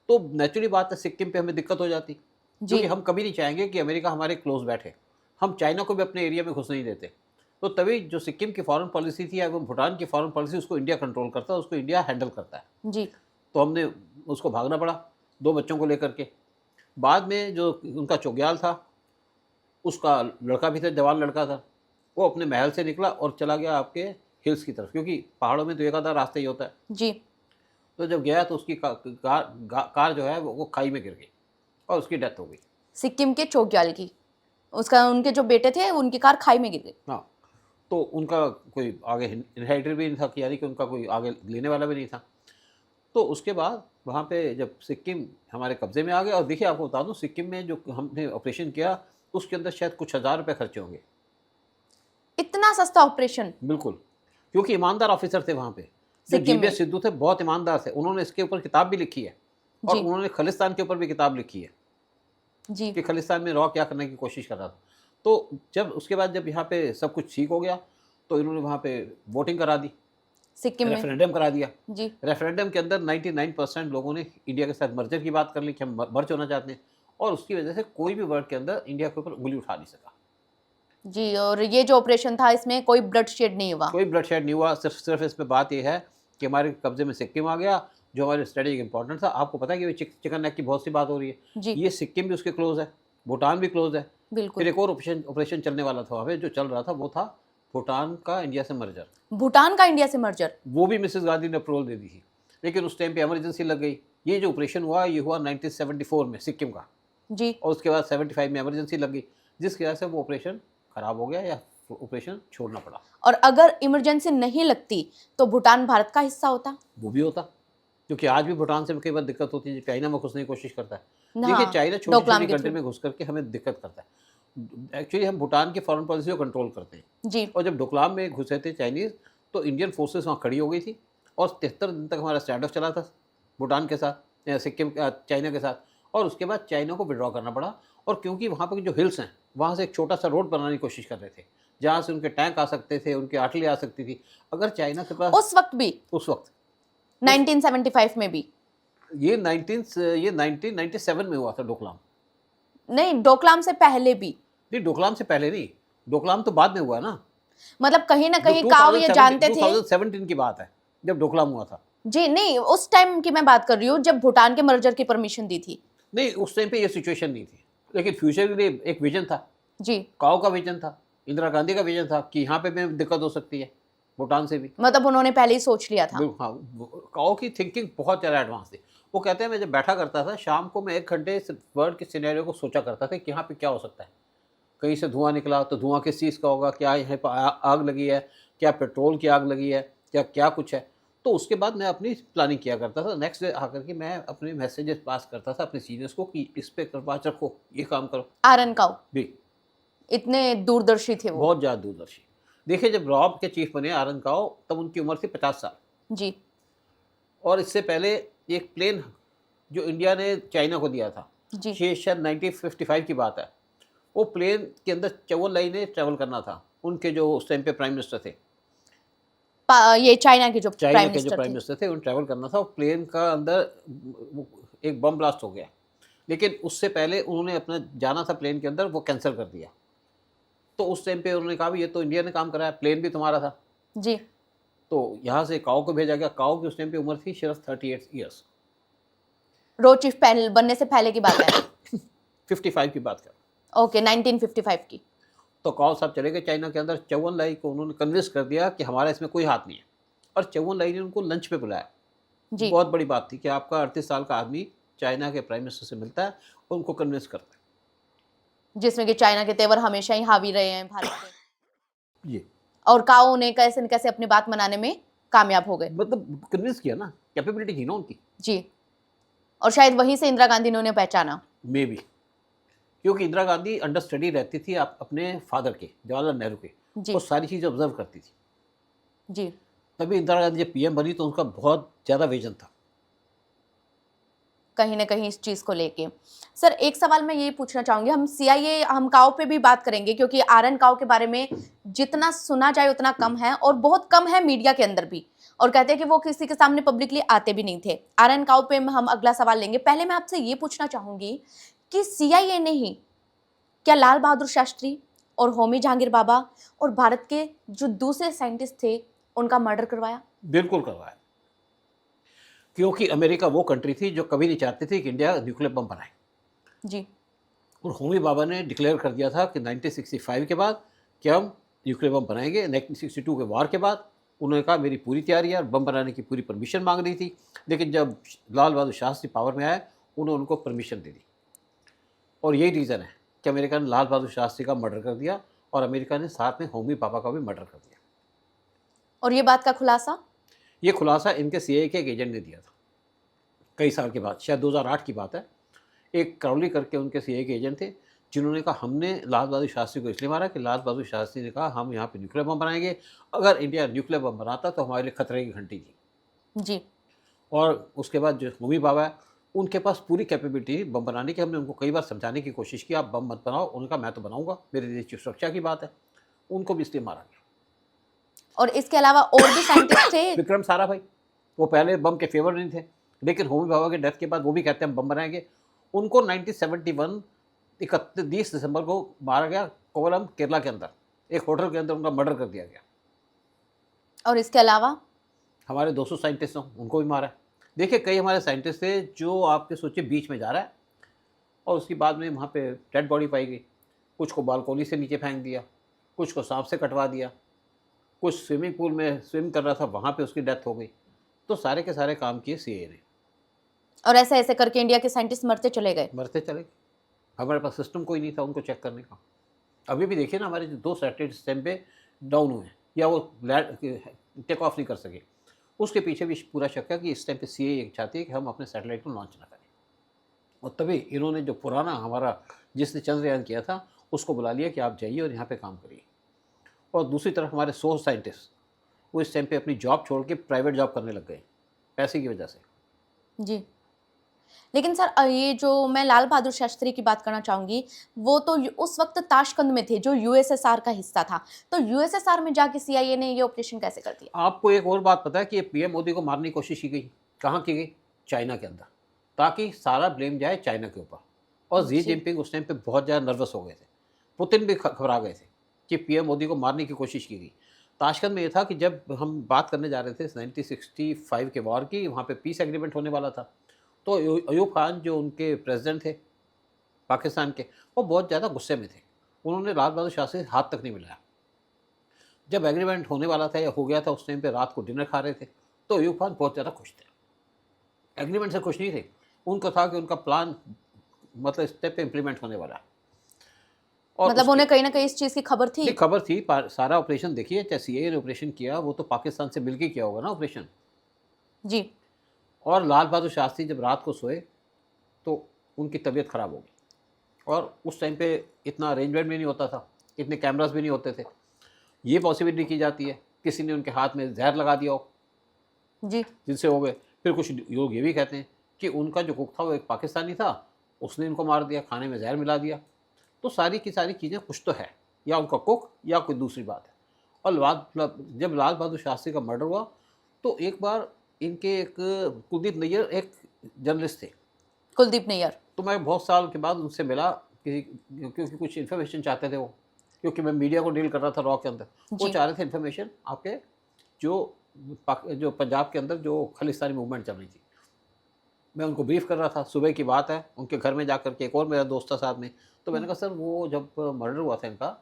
S2: तो नेचुरली बात है सिक्किम पे हमें दिक्कत हो जाती,
S1: जी,
S2: क्योंकि हम कभी नहीं चाहेंगे कि अमेरिका हमारे क्लोज बैठे। हम चाइना को भी अपने एरिया में घुस नहीं देते। तो तभी जो सिक्किम की फॉरेन पॉलिसी थी एवं भूटान की फॉरेन पॉलिसी, उसको इंडिया कंट्रोल करता है, उसको इंडिया हैंडल करता है।
S1: जी,
S2: तो हमने उसको भागना पड़ा 2 बच्चों को लेकर के। बाद में जो उनका चोग्याल था, उसका लड़का भी था, जवान लड़का था, वो अपने महल से निकला और चला गया आपके हिल्स की तरफ, क्योंकि पहाड़ों में तो एक आधा रास्ता ही होता है।
S1: जी,
S2: तो जब गया तो उसकी कार जो है वो खाई में गिर गई और उसकी डेथ हो गई।
S1: सिक्किम के चोग्याल की। उनके जो बेटे थे उनकी कार खाई में गिर गई।
S2: हाँ, तो उनका कोई आगे इनहेरिटर भी नहीं था, कि यानी कि उनका कोई आगे लेने वाला भी नहीं था। तो उसके बाद वहाँ पे जब सिक्किम हमारे कब्ज़े में आ गया, और देखिए आपको बता दूँ सिक्किम में जो हमने ऑपरेशन किया उसके अंदर शायद कुछ हज़ार रुपये खर्चे होंगे।
S1: इतना सस्ता ऑपरेशन?
S2: बिल्कुल, क्योंकि ईमानदार ऑफिसर थे वहाँ पे, जो
S1: सिक्किम में?
S2: जीबीएस सिद्धू थे बहुत ईमानदार थे। उन्होंने इसके ऊपर किताब भी लिखी है और
S1: जी,
S2: उन्होंने खालिस्तान के ऊपर भी किताब लिखी है।
S1: जी
S2: कि खालिस्तान में रॉ क्या करने की कोशिश कर रहा था। तो जब उसके बाद जब यहाँ पे सब कुछ ठीक हो गया तो इन्होंने वहाँ पे वोटिंग करा दी,
S1: सिक्किम में।
S2: रेफरेंडम करा दिया।
S1: जी
S2: रेफरेंडम के अंदर 99% लोगों ने इंडिया के साथ मर्जर की बात कर ली कि हम मर्ज होना चाहते हैं, और उसकी वजह से कोई भी वर्ल्ड के अंदर इंडिया के ऊपर उंगली उठा नहीं सका।
S1: जी, और ये जो ऑपरेशन था इसमें कोई ब्लड शेड नहीं हुआ।
S2: कोई ब्लड शेड नहीं हुआ। सिर्फ इसमें बात ये है कि हमारे कब्जे में सिक्किम आ गया, जो हमारे स्ट्रेटेजिक इंपॉर्टेंट था। आपको पता है कि चिकन नेक की बहुत सी बात हो रही है।
S1: जी
S2: ये सिक्किम भी उसके क्लोज है, भूटान भी क्लोज है। फिर
S1: बिल्कुल।
S2: एक और ऑपरेशन चलने वाला था वहाँ पे, जो चल रहा था वो था भूटान का इंडिया से मर्जर।
S1: भूटान का इंडिया से मर्जर।
S2: वो भी मिसेस गांधी ने अप्रूवल दे दी थी, लेकिन उस टाइम पे इमरजेंसी लग गई। ये जो ऑपरेशन हुआ ये हुआ 1974 में सिक्किम का,
S1: जी
S2: और उसके बाद 75 में इमरजेंसी लग गई, जिसकी वजह से वो ऑपरेशन खराब हो गया या ऑपरेशन छोड़ना पड़ा।
S1: और अगर इमरजेंसी नहीं लगती तो भूटान भारत का हिस्सा होता।
S2: वो भी होता, क्योंकि आज भी भूटान से कई बार दिक्कत होती है। चाइना में घुसने की कोशिश करता है। देखिए
S1: हाँ,
S2: चाइना छोटी
S1: डोकलाम
S2: छोटी
S1: के
S2: कंट्री
S1: थ्रू।
S2: में घुस करके हमें दिक्कत करता है। एक्चुअली हम भूटान की फॉरेन पॉलिसी को कंट्रोल करते हैं।
S1: जी
S2: और जब डोकलाम में घुसे थे चाइनीज़, तो इंडियन फोर्सेस वहाँ खड़ी हो गई थी, और 73 दिन तक हमारा स्टैंड ऑफ चला था भूटान के साथ, सिक्किम चाइना के साथ। और उसके बाद चाइना को विड्रॉ करना पड़ा। और क्योंकि वहाँ पर जो हिल्स हैं, वहाँ से एक छोटा सा रोड बनाने की कोशिश कर रहे थे, जहाँ से उनके टैंक आ सकते थे, उनकी आर्टिलरी आ सकती थी। अगर चाइना के पास
S1: उस वक्त भी
S2: उस वक्त
S1: 1975 में भी
S2: ये 1997 में हुआ था डोकलाम।
S1: नहीं, डोकलाम से पहले भी।
S2: नहीं, डोकलाम से पहले नहीं, डोकलाम तो बाद में हुआ ना।
S1: मतलब कहीं ना
S2: जो
S1: कहीं काव ये
S2: 2017
S1: जानते थे।
S2: 2017 की बात है जब डोकलाम हुआ था।
S1: जी नहीं, उस टाइम की मैं बात कर रही हूँ जब भूटान के मर्जर की परमिशन दी थी।
S2: नहीं, उस टाइम पे ये सिचुएशन नहीं थी, लेकिन फ्यूचर के लिए एक विजन था।
S1: जी
S2: काओ का विजन था, इंदिरा गांधी का विजन था कि यहाँ पे भी दिक्कत हो सकती है भूटान से भी।
S1: मतलब उन्होंने पहले ही सोच लिया था।
S2: हाँ, काओ की थिंकिंग बहुत ज़्यादा एडवांस थी। वो कहते हैं मैं जब बैठा करता था शाम को, मैं 1 घंटे वर्ल्ड के सिनेरियो को सोचा करता था कि यहाँ पे क्या हो सकता है। कहीं से धुआं निकला तो धुआं किस चीज़ का होगा, क्या यहाँ पर आग लगी है, क्या पेट्रोल की आग लगी है, क्या क्या कुछ है। तो उसके बाद मैं अपनी प्लानिंग किया करता था। नेक्स्ट डे आकर के मैं अपने मैसेजेस पास करता था अपने सीनियर्स को कि इस पे बात रखो, ये काम करो।
S1: आरन काव
S2: भी
S1: इतने दूरदर्शी थे वो।
S2: बहुत ज़्यादा दूरदर्शी। देखिए जब रॉब के चीफ बने आरन काओ, तब उनकी उम्र थी 50 साल।
S1: जी
S2: और इससे पहले एक प्लेन जो इंडिया ने चाइना को दिया था,
S1: जी
S2: ये शायद 1955 की बात है। वो प्लेन के अंदर चौवन लाई ने ट्रैवल करना था, उनके जो उस टाइम पे प्राइम मिनिस्टर थे,
S1: ये चाइना के जो
S2: चाइना
S1: प्राइम
S2: के जो
S1: मिनिस्टर
S2: प्राइम
S1: थे।
S2: मिनिस्टर थे, उन ट्रैवल करना था। वो प्लेन का अंदर एक बम ब्लास्ट हो गया, लेकिन उससे पहले उन्होंने अपना जाना था प्लेन के अंदर, वो कैंसिल कर दिया। तो उस टाइम पे उन्होंने कहा भी ये तो इंडिया ने काम कराया, प्लेन भी तुम्हारा था।
S1: जी
S2: तो यहाँ से काओ को भेजा गया। काओ की उस टाइम पे उम्र थी सिर्फ 38 ईयर्स।
S1: रो चीफ पैनल बनने से पहले की बात है।
S2: 55 की बात कर।
S1: ओके 1955 की।
S2: तो काओ साहब चले गए चाइना के अंदर। चौवन लाई को उन्होंने कन्विंस कर दिया कि हमारा इसमें कोई हाथ नहीं है, और चौवन लाई ने उनको लंच पे बुलाया।
S1: जी
S2: बहुत बड़ी बात थी कि आपका 38 साल का आदमी चाइना के प्राइम मिनिस्टर से मिलता है और उनको कन्विंस करता है।
S1: जिसमें कि चाइना के तेवर हमेशा ही हावी रहे हैं भारत पे।
S2: ये
S1: और काओ ने कैसे न कैसे अपनी बात मनाने में कामयाब हो गए।
S2: मतलब कन्विंस किया ना, कैपेबिलिटी थी ना उनकी।
S1: जी, और शायद वहीं से इंदिरा गांधी ने उन्हें पहचाना।
S2: मे बी, क्योंकि इंदिरा गांधी अंडर स्टडी रहती थी अपने फादर के, जवाहरलाल नेहरू के।
S1: जी
S2: वो सारी चीज़ें ऑब्जर्व करती थी।
S1: जी
S2: तभी इंदिरा गांधी जब पीएम बनी तो उनका बहुत ज़्यादा विजन था।
S1: कहीं ना कहीं इस चीज़ को लेके। सर एक सवाल मैं ये पूछना चाहूँगी, हम सीआईए हम काओ पे भी बात करेंगे क्योंकि आरन काओ के बारे में जितना सुना जाए उतना कम है, और बहुत कम है मीडिया के अंदर भी, और कहते हैं कि वो किसी के सामने पब्लिकली आते भी नहीं थे। आरन काओ पे हम अगला सवाल लेंगे। पहले मैं आपसे ये पूछना चाहूँगी कि सीआईए ने ही क्या लाल बहादुर शास्त्री और होमी जहांगीर बाबा और भारत के जो दूसरे साइंटिस्ट थे उनका मर्डर करवाया?
S2: बिल्कुल करवाया, क्योंकि अमेरिका वो कंट्री थी जो कभी नहीं चाहती थी कि इंडिया न्यूक्लियर बम बनाए।
S1: जी
S2: और होमी बाबा ने डिक्लेयर कर दिया था कि 1965 के बाद कि हम न्यूक्लियर बम बनाएंगे। 1962 के वार के बाद उन्होंने कहा मेरी पूरी तैयारी है, और बम बनाने की पूरी परमिशन मांग रही थी। लेकिन जब लाल बहादुर शास्त्री पावर में आए, उन्होंने उनको परमिशन दे दी। और यही रीज़न है कि अमेरिका ने लाल बहादुर शास्त्री का मर्डर कर दिया, और अमेरिका ने साथ में होमी बाबा का भी मर्डर कर दिया।
S1: और ये बात का खुलासा?
S2: ये खुलासा इनके सीआईए के एक एजेंट ने दिया था कई साल के बाद, शायद 2008 की बात है। एक करौली करके उनके सीआईए के एजेंट थे, जिन्होंने कहा हमने लाल बहादुर शास्त्री को इसलिए मारा कि लाल बहादुर शास्त्री ने कहा हम यहाँ पे न्यूक्लियर बम बनाएंगे, अगर इंडिया न्यूक्लियर बम बनाता तो हमारे लिए खतरे की घंटी थी।
S1: जी
S2: और उसके बाद जो होमी बाबा है, उनके पास पूरी कैपेबिलिटी बम बनाने की। हमने उनको कई बार समझाने की कोशिश की, आप बम मत बनाओ। उनका मैं तो बनाऊंगा, मेरे देश की सुरक्षा की बात है। उनको भी इसलिए मारा गया।
S1: और इसके अलावा और भी साइंटिस्ट थे?
S2: विक्रम साराभाई, वो पहले बम के फेवर नहीं थे, लेकिन होमी भाभा के डेथ के बाद वो भी कहते हैं हम बम बनाएंगे। उनको 1971 31 दिसंबर को मारा गया कोवलम, केरला के अंदर एक होटल के अंदर उनका मर्डर कर दिया गया।
S1: और इसके अलावा
S2: हमारे 200 साइंटिस्ट हैं, उनको भी मारा है। देखिए, कई हमारे साइंटिस्ट थे जो आपके सोचिए बीच में जा रहा है और उसके बाद में वहाँ पे डेड बॉडी पाई गई। कुछ को बालकोनी से नीचे फेंक दिया, कुछ को सांप से कटवा दिया, कुछ स्विमिंग पूल में स्विम कर रहा था, वहाँ पे उसकी डेथ हो गई। तो सारे के सारे काम किए सीआईए ने।
S1: और ऐसे ऐसे करके इंडिया के साइंटिस्ट मरते चले गए।
S2: मरते चले गए। हमारे पास सिस्टम कोई नहीं था उनको चेक करने का। अभी भी देखिए ना, हमारे जो 2 सैटेलाइट इस टाइम पे डाउन हुए हैं या वो टेक ऑफ नहीं कर सके, उसके पीछे भी पूरा शक है कि इस टाइम पे सीआईए चाहती है कि हम अपने सैटेलाइट को लॉन्च ना करें। और तभी इन्होंने जो पुराना हमारा जिसने चंद्रयान किया था उसको बुला लिया कि आप जाइए और यहाँ पे काम करिए। और दूसरी तरफ हमारे 100 साइंटिस्ट वो इस टाइम पे अपनी जॉब छोड़ के प्राइवेट जॉब करने लग गए, पैसे की वजह से।
S1: जी। लेकिन सर ये जो मैं लाल बहादुर शास्त्री की बात करना चाहूंगी, वो तो उस वक्त ताशकंद में थे जो यूएसएसआर का हिस्सा था। तो यूएसएसआर में जाके सीआईए ने ये ऑपरेशन कैसे कर दिया?
S2: आपको एक और बात पता है कि पीएम मोदी को मारने की कोशिश की गई। कहाँ की गई? चाइना के अंदर, ताकि सारा ब्लेम जाए चाइना के ऊपर। और जी
S1: जी।
S2: जिनपिंग उस टाइम पे बहुत ज़्यादा नर्वस हो गए थे, पुतिन भी घबरा गए थे कि पीएम मोदी को मारने की कोशिश की गई। ताशकंद में ये था कि जब हम बात करने जा रहे थे 1965 के वॉर की, वहाँ पे पीस एग्रीमेंट होने वाला था। तो अयूब खान जो उनके प्रेसिडेंट थे पाकिस्तान के, वो बहुत ज़्यादा गुस्से में थे। उन्होंने लाल बहादुर शास्त्री से हाथ तक नहीं मिलाया। जब एग्रीमेंट होने वाला था या हो गया था, उस टाइम पे रात को डिनर खा रहे थे, तो अयूब खान बहुत ज़्यादा खुश थे। एग्रीमेंट से खुश नहीं थे, उनको था कि उनका प्लान मतलब स्टेप पे इम्प्लीमेंट होने वाला है। और
S1: मतलब उन्हें कहीं ना कहीं इस चीज की खबर थी।
S2: ये खबर थी। सारा ऑपरेशन देखिए, चाहे सीआईए ने ऑपरेशन किया, वो तो पाकिस्तान से मिलकर किया होगा ना ऑपरेशन।
S1: जी।
S2: और लाल बहादुर शास्त्री जब रात को सोए तो उनकी तबीयत ख़राब हो गई। और उस टाइम पे इतना अरेंजमेंट भी नहीं होता था, इतने कैमरास भी नहीं होते थे। ये पॉसिबिलिटी की जाती है किसी ने उनके हाथ में जहर लगा दिया हो,
S1: जी।
S2: जिनसे हो गए। फिर कुछ लोग ये भी कहते हैं कि उनका जो कुक था वो एक पाकिस्तानी था, उसने इनको मार दिया, खाने में जहर मिला दिया। तो सारी की सारी चीज़ें कुछ तो है, या उनका कुक या कोई दूसरी बात है। और जब लाल बहादुर शास्त्री का मर्डर हुआ तो एक बार इनके एक कुलदीप नैयर एक जर्नलिस्ट थे,
S1: कुलदीप नैयर।
S2: तो मैं बहुत साल के बाद उनसे मिला क्योंकि कुछ इन्फॉर्मेशन चाहते थे वो, क्योंकि मैं मीडिया को डील कर रहा था रॉ के अंदर। वो
S1: जी।
S2: चाह रहे थे इन्फॉर्मेशन आपके जो पंजाब के अंदर जो खालिस्तानी मूवमेंट चल रही थी। मैं उनको ब्रीफ कर रहा था, सुबह की बात है। उनके घर में जाकर के एक और मेरा दोस्त था साथ में, तो मैंने कहा सर वो जब मर्डर हुआ था इनका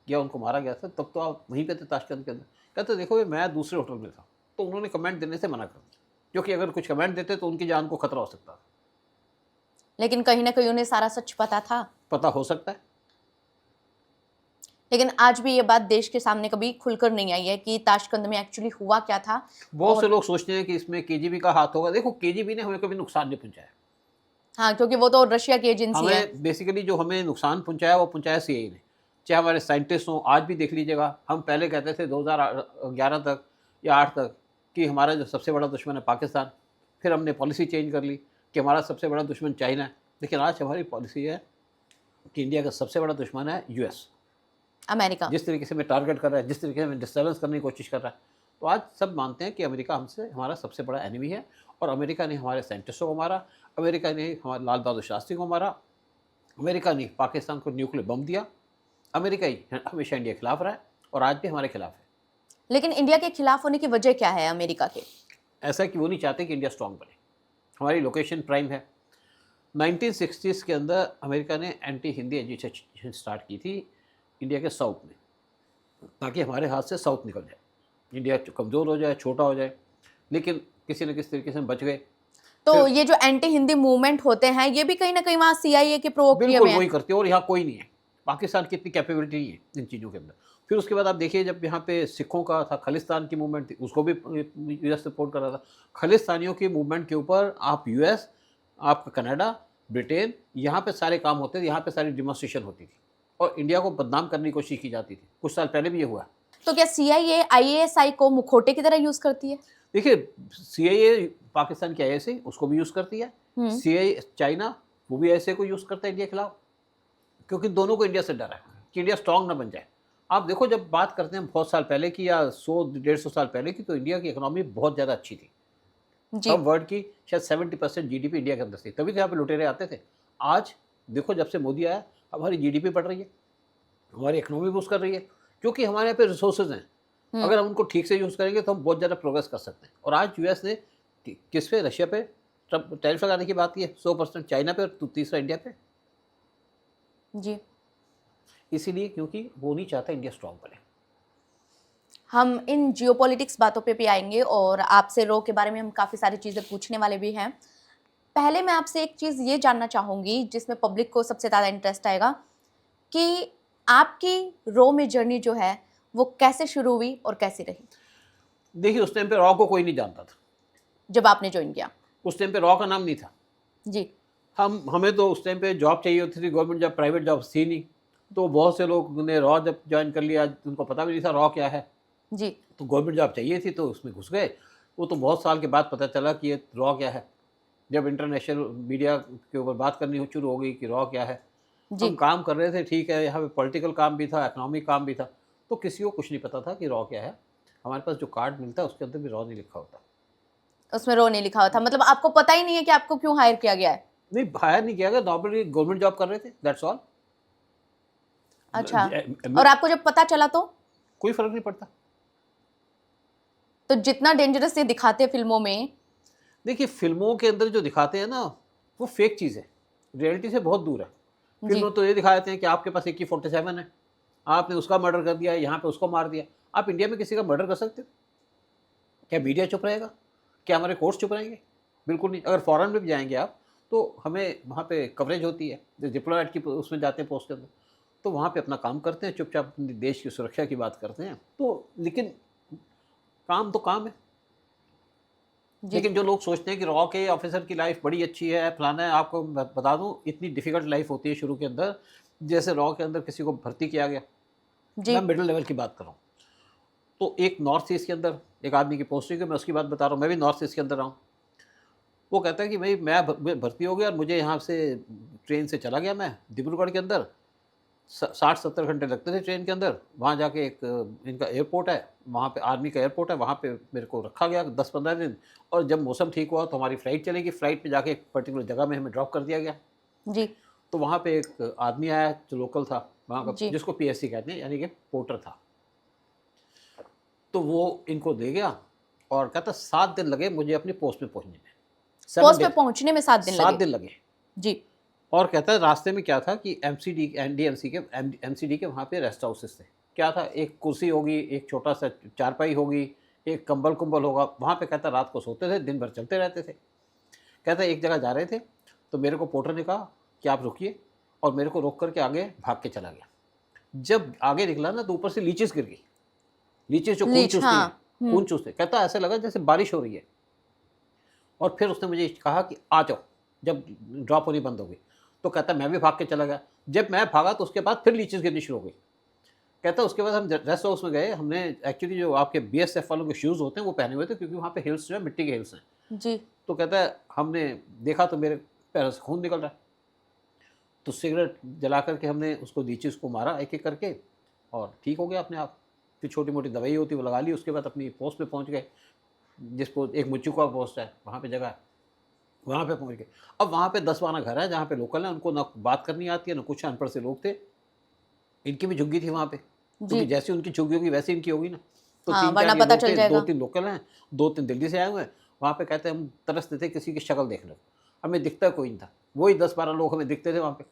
S2: या उनको मारा गया था, तब तो आप वहीं पे थे ताशकंद के अंदर। कहते देखो ये मैं दूसरे होटल में था। तो उन्होंने कमेंट देने से मना कर दिया, क्योंकि अगर कुछ कमेंट देते तो उनकी जान को खतरा हो सकता था।
S1: लेकिन कहीं ना कहीं उन्हें सारा सच पता था।
S2: पता हो सकता है।
S1: लेकिन आज भी ये बात देश के सामने कभी खुलकर नहीं आई है कि ताशकंद में एक्चुअली हुआ क्या था।
S2: बहुत से
S1: और
S2: लोग सोचते हैं कि इसमें केजीबी का हाथ होगा। देखो, केजीबी ने हमें कभी नुकसान नहीं पहुंचाया।
S1: हाँ, क्योंकि वो तो रशिया की एजेंसी है।
S2: हमें बेसिकली जो हमें नुकसान पहुंचाया वो पहुंचाया सीआईए ने। चाहे हमारे साइंटिस्ट हों, आज भी देख लीजिएगा, हम पहले कहते थे 2011 तक या 8 तक कि हमारा जो सबसे बड़ा दुश्मन है पाकिस्तान। फिर हमने पॉलिसी चेंज कर ली कि हमारा सबसे बड़ा दुश्मन चाइना है। लेकिन आज हमारी पॉलिसी है कि इंडिया का सबसे बड़ा दुश्मन है यूएस।
S1: अमेरिका।
S2: जिस तरीके से हमें टारगेट कर रहा है, जिस तरीके से हमें डिस्टर्बेंस करने की कोशिश कर रहा है, तो आज सब मानते हैं कि अमेरिका हमसे हमारा सबसे बड़ा एनिमी है। और अमेरिका ने हमारे साइंटिस्टों को मारा, अमेरिका ने हमारे लाल बहादुर शास्त्री को मारा, अमेरिका ने पाकिस्तान को न्यूक्लियर बम दिया। अमेरिका ही हमेशा इंडिया के खिलाफ रहा है और आज भी हमारे खिलाफ है।
S1: लेकिन इंडिया के खिलाफ होने की वजह क्या है अमेरिका के?
S2: ऐसा कि वो नहीं चाहते कि इंडिया स्ट्रांग बने। हमारी लोकेशन प्राइम है। 1960s के अंदर अमेरिका ने एंटी हिंदी एजुकेशन स्टार्ट की थी इंडिया के साउथ में, ताकि हमारे हाथ से साउथ निकल जाए, इंडिया कमज़ोर हो जाए, छोटा हो जाए। लेकिन किसी न किसी तरीके से हम बच गए।
S1: तो ये जो एंटी हिंदी मूवमेंट होते हैं ये भी कहीं ना कहीं वहाँ सीआईए के प्रोवोक किए
S2: बिल्कुल
S1: हुए
S2: वही
S1: हैं।
S2: करते हैं। और यहाँ कोई नहीं है, पाकिस्तान की इतनी कैपेबिलिटी नहीं है इन चीज़ों के अंदर। फिर उसके बाद आप देखिए, जब यहाँ पे सिखों का था, खालिस्तान की मूवमेंट थी, उसको भी यूएस सपोर्ट कर रहा था। खालिस्तानियों की मूवमेंट के ऊपर आप यूएस, आपका कनाडा, ब्रिटेन, यहाँ पे सारे काम होते थे, यहाँ पे सारी डिमॉन्स्ट्रेशन होती थी और इंडिया को बदनाम करने की कोशिश की जाती थी। कुछ साल पहले भी ये हुआ।
S1: तो क्या सीआईए आईएसआई को मुखौटे की तरह यूज करती है?
S2: देखिए, सीआईए पाकिस्तान की आईएसआई उसको भी यूज़ करती है,
S1: हम्म।
S2: सीआई चाइना वो भी ऐसे को यूज़ करता है इंडिया के खिलाफ, क्योंकि दोनों को इंडिया से डर है कि इंडिया स्ट्रांग ना बन जाए। आप देखो जब बात करते हैं बहुत साल पहले की या 100-150 साल पहले की, तो इंडिया की इकोनॉमी बहुत ज़्यादा अच्छी थी।
S1: जी।
S2: तब वर्ल्ड की शायद 70% जीडीपी इंडिया के अंदर थी, तभी तो यहाँ पे लुटेरे आते थे। आज देखो जब से मोदी आया, हमारी जीडीपी बढ़ रही है, हमारी इकोनॉमी बूस्ट कर रही है, क्योंकि हमारे यहाँ पे रिसोर्सेज हैं।
S1: हम्म।
S2: अगर हम उनको ठीक से यूज़ करेंगे तो हम बहुत ज़्यादा प्रोग्रेस कर सकते हैं। और आज यूएस ने किस पे, रशिया पे ट्रम्प टैरिफ लगाने की बात की है 100%, चाइना पे, और तीसरा इंडिया पे।
S1: जी।
S2: इसीलिए क्योंकि वो नहीं चाहता इंडिया स्ट्रांग बने।
S1: हम इन जियोपॉलिटिक्स बातों पे भी आएंगे और आपसे रॉ के बारे में हम काफ़ी सारी चीज़ें पूछने वाले भी हैं। पहले मैं आपसे एक चीज़ ये जानना चाहूँगी जिसमें पब्लिक को सबसे ज़्यादा इंटरेस्ट आएगा कि आपकी रॉ में जर्नी जो है वो कैसे शुरू हुई और कैसी रही
S2: देखिए उस टाइम पे रॉ को कोई नहीं जानता था,
S1: जब आपने ज्वाइन किया।
S2: उस टाइम पे रॉ का नाम नहीं था।
S1: जी।
S2: हमें तो उस टाइम पे जॉब चाहिए होती थी, गवर्नमेंट जॉब, प्राइवेट जॉब थी नहीं। तो बहुत से लोग ने रॉ जब ज्वाइन कर लिया, उनको पता भी नहीं था रॉ क्या है।
S1: जी।
S2: तो गवर्नमेंट जॉब चाहिए थी तो उसमें घुस गए। वो तो बहुत साल के बाद पता चला कि ये रॉ क्या है, जब इंटरनेशनल मीडिया के ऊपर बात करनी शुरू हो गई कि रॉ क्या है।
S1: जी।
S2: हम काम कर रहे थे, ठीक है, यहाँ पे पॉलिटिकल काम भी था, इकोनॉमिक काम भी था, तो किसी को कुछ नहीं पता था कि रॉ क्या है। हमारे पास जो कार्ड मिलता है उसके अंदर भी रॉ नहीं लिखा होता।
S1: उसमें रॉ नहीं लिखा हुआ था, मतलब आपको पता ही नहीं है कि आपको क्यों हायर किया गया है।
S2: नहीं, हायर नहीं किया गया, नॉर्मली गवर्नमेंट जॉब कर रहे थे, दैट्स ऑल।
S1: अच्छा। और आपको जब पता चला तो
S2: कोई फर्क नहीं पड़ता।
S1: जितना डेंजरस ये दिखाते फिल्मों में।
S2: देखिए फिल्मों के अंदर जो दिखाते हैं ना, वो फेक चीज़ है, रियलिटी से बहुत दूर है।
S1: जी।
S2: फिल्मों तो ये दिखाते हैं कि आपके पास AK-47 है, आपने उसका मर्डर कर दिया, यहाँ पे उसको मार दिया। आप इंडिया में किसी का मर्डर कर सकते हो? क्या मीडिया चुप रहेगा? क्या हमारे कोर्ट्स चुप रहेंगे? बिल्कुल नहीं। अगर फॉरेन में भी जाएंगे आप, तो हमें वहाँ पे कवरेज होती है, जो डिप्लोमेट की उसमें जाते हैं पोस्ट के अंदर, तो वहाँ पे अपना काम करते हैं, चुपचाप अपने देश की सुरक्षा की बात करते हैं। तो लेकिन काम तो काम है।
S1: जी।
S2: लेकिन जो लोग सोचते हैं कि रॉ के ऑफिसर की लाइफ बड़ी अच्छी है, फलाना है, आपको बता दूं इतनी डिफिकल्ट लाइफ होती है शुरू के अंदर। जैसे रॉ के अंदर किसी को भर्ती किया गया,
S1: जी।
S2: मैं मिडिल लेवल की बात कर रहा हूँ, तो एक नॉर्थ ईस्ट के अंदर एक आदमी की पोस्टिंग है, मैं उसकी बात बता रहा हूँ, मैं भी नॉर्थ ईस्ट के अंदर रहा हूँ। वो कहता है कि भाई मैं भर्ती हो गया और मुझे यहाँ से ट्रेन से चला गया, मैं डिब्रूगढ़ के अंदर 60-70 घंटे लगते थे ट्रेन के अंदर। वहाँ जाके एक इनका एयरपोर्ट है, वहाँ पे आर्मी का एयरपोर्ट है, वहाँ पे मेरे को रखा गया 10-15 दिन। और जब मौसम ठीक हुआ तो हमारी फ़्लाइट चलेगी, फ़्लाइट पे जाके एक पर्टिकुलर जगह में हमें ड्रॉप कर दिया गया।
S1: जी।
S2: तो वहाँ पे एक आदमी आया जो लोकल था वहाँ का,
S1: जी।
S2: जिसको PSC कहते हैं, यानी कि पोर्टर था। तो वो इनको दे गया और कहता 7 दिन लगे मुझे अपनी पोस्ट में पहुँचने में। 7
S1: पोस्ट पे
S2: डेज़,
S1: पहुंचने में 7 दिन
S2: 7
S1: लगे।
S2: दिन लगे।
S1: जी।
S2: और कहता है रास्ते में क्या था कि MCD के वहाँ पे रेस्ट हाउसेस थे। क्या था, एक कुर्सी होगी, एक छोटा सा चारपाई होगी, एक कंबल होगा, वहाँ पे कहता रात को सोते थे, दिन भर चलते रहते थे। कहता एक जगह जा रहे थे तो मेरे को पोर्टर ने कहा कि आप रुकिए, और मेरे को रोक करके आगे भाग के चला गया। जब आगे निकला ना तो ऊपर से लीचेस गिर गई, लीचेस जो खून
S1: लीच,
S2: चूसती
S1: हाँ।
S2: हैं, खून चूसते। कहता ऐसे लगा जैसे बारिश हो रही है। और फिर उसने मुझे कहा कि आ जाओ, जब ड्रॉप होनी बंद हो गई। तो कहता मैं भी भाग के चला गया। जब मैं भागा तो उसके बाद फिर लीचेस गिरनी शुरू हो गई। कहता उसके बाद हम रेस्ट हाउस में गए, हमने एक्चुअली जो आपके BSF वालों के शूज़ होते हैं वो पहने हुए थे, क्योंकि वहाँ पे हिल्स जो है मिट्टी के हिल्स हैं।
S1: जी।
S2: तो कहता है हमने देखा तो मेरे पैरों से खून निकल रहा है। तो सिगरेट जला करके हमने उसको लीचेस को मारा एक एक करके, और ठीक हो गया अपने आप। फिर छोटी मोटी दवाई होती है वो लगा ली। उसके बाद अपनी पोस्ट पे पहुँच गए, जिस पोस्ट, एक मुच्चू का पोस्ट है वहाँ पे जगह है, वहाँ पे पहुँच गए। अब वहाँ पे 10-12 घर है जहाँ पे लोकल हैं, उनको ना बात करनी आती है ना कुछ, अनपढ़ से लोग थे। इनकी भी झुग्गी थी वहाँ पे, क्योंकि
S1: जी।
S2: जैसी उनकी झुग्गी होगी वैसी इनकी होगी ना। तो
S1: हाँ,
S2: 3-4
S1: वरना
S2: ये
S1: पता
S2: लोग
S1: चल
S2: थे,
S1: जाएगा।
S2: 2-3 लोकल हैं, 2-3 दिल्ली से आए हुए हैं। वहाँ पे कहते हैं हम तरसते थे किसी की शक्ल देखने को, हमें दिखता कोई नहीं था, वही 10-12 लोग हमें दिखते थे वहाँ पे।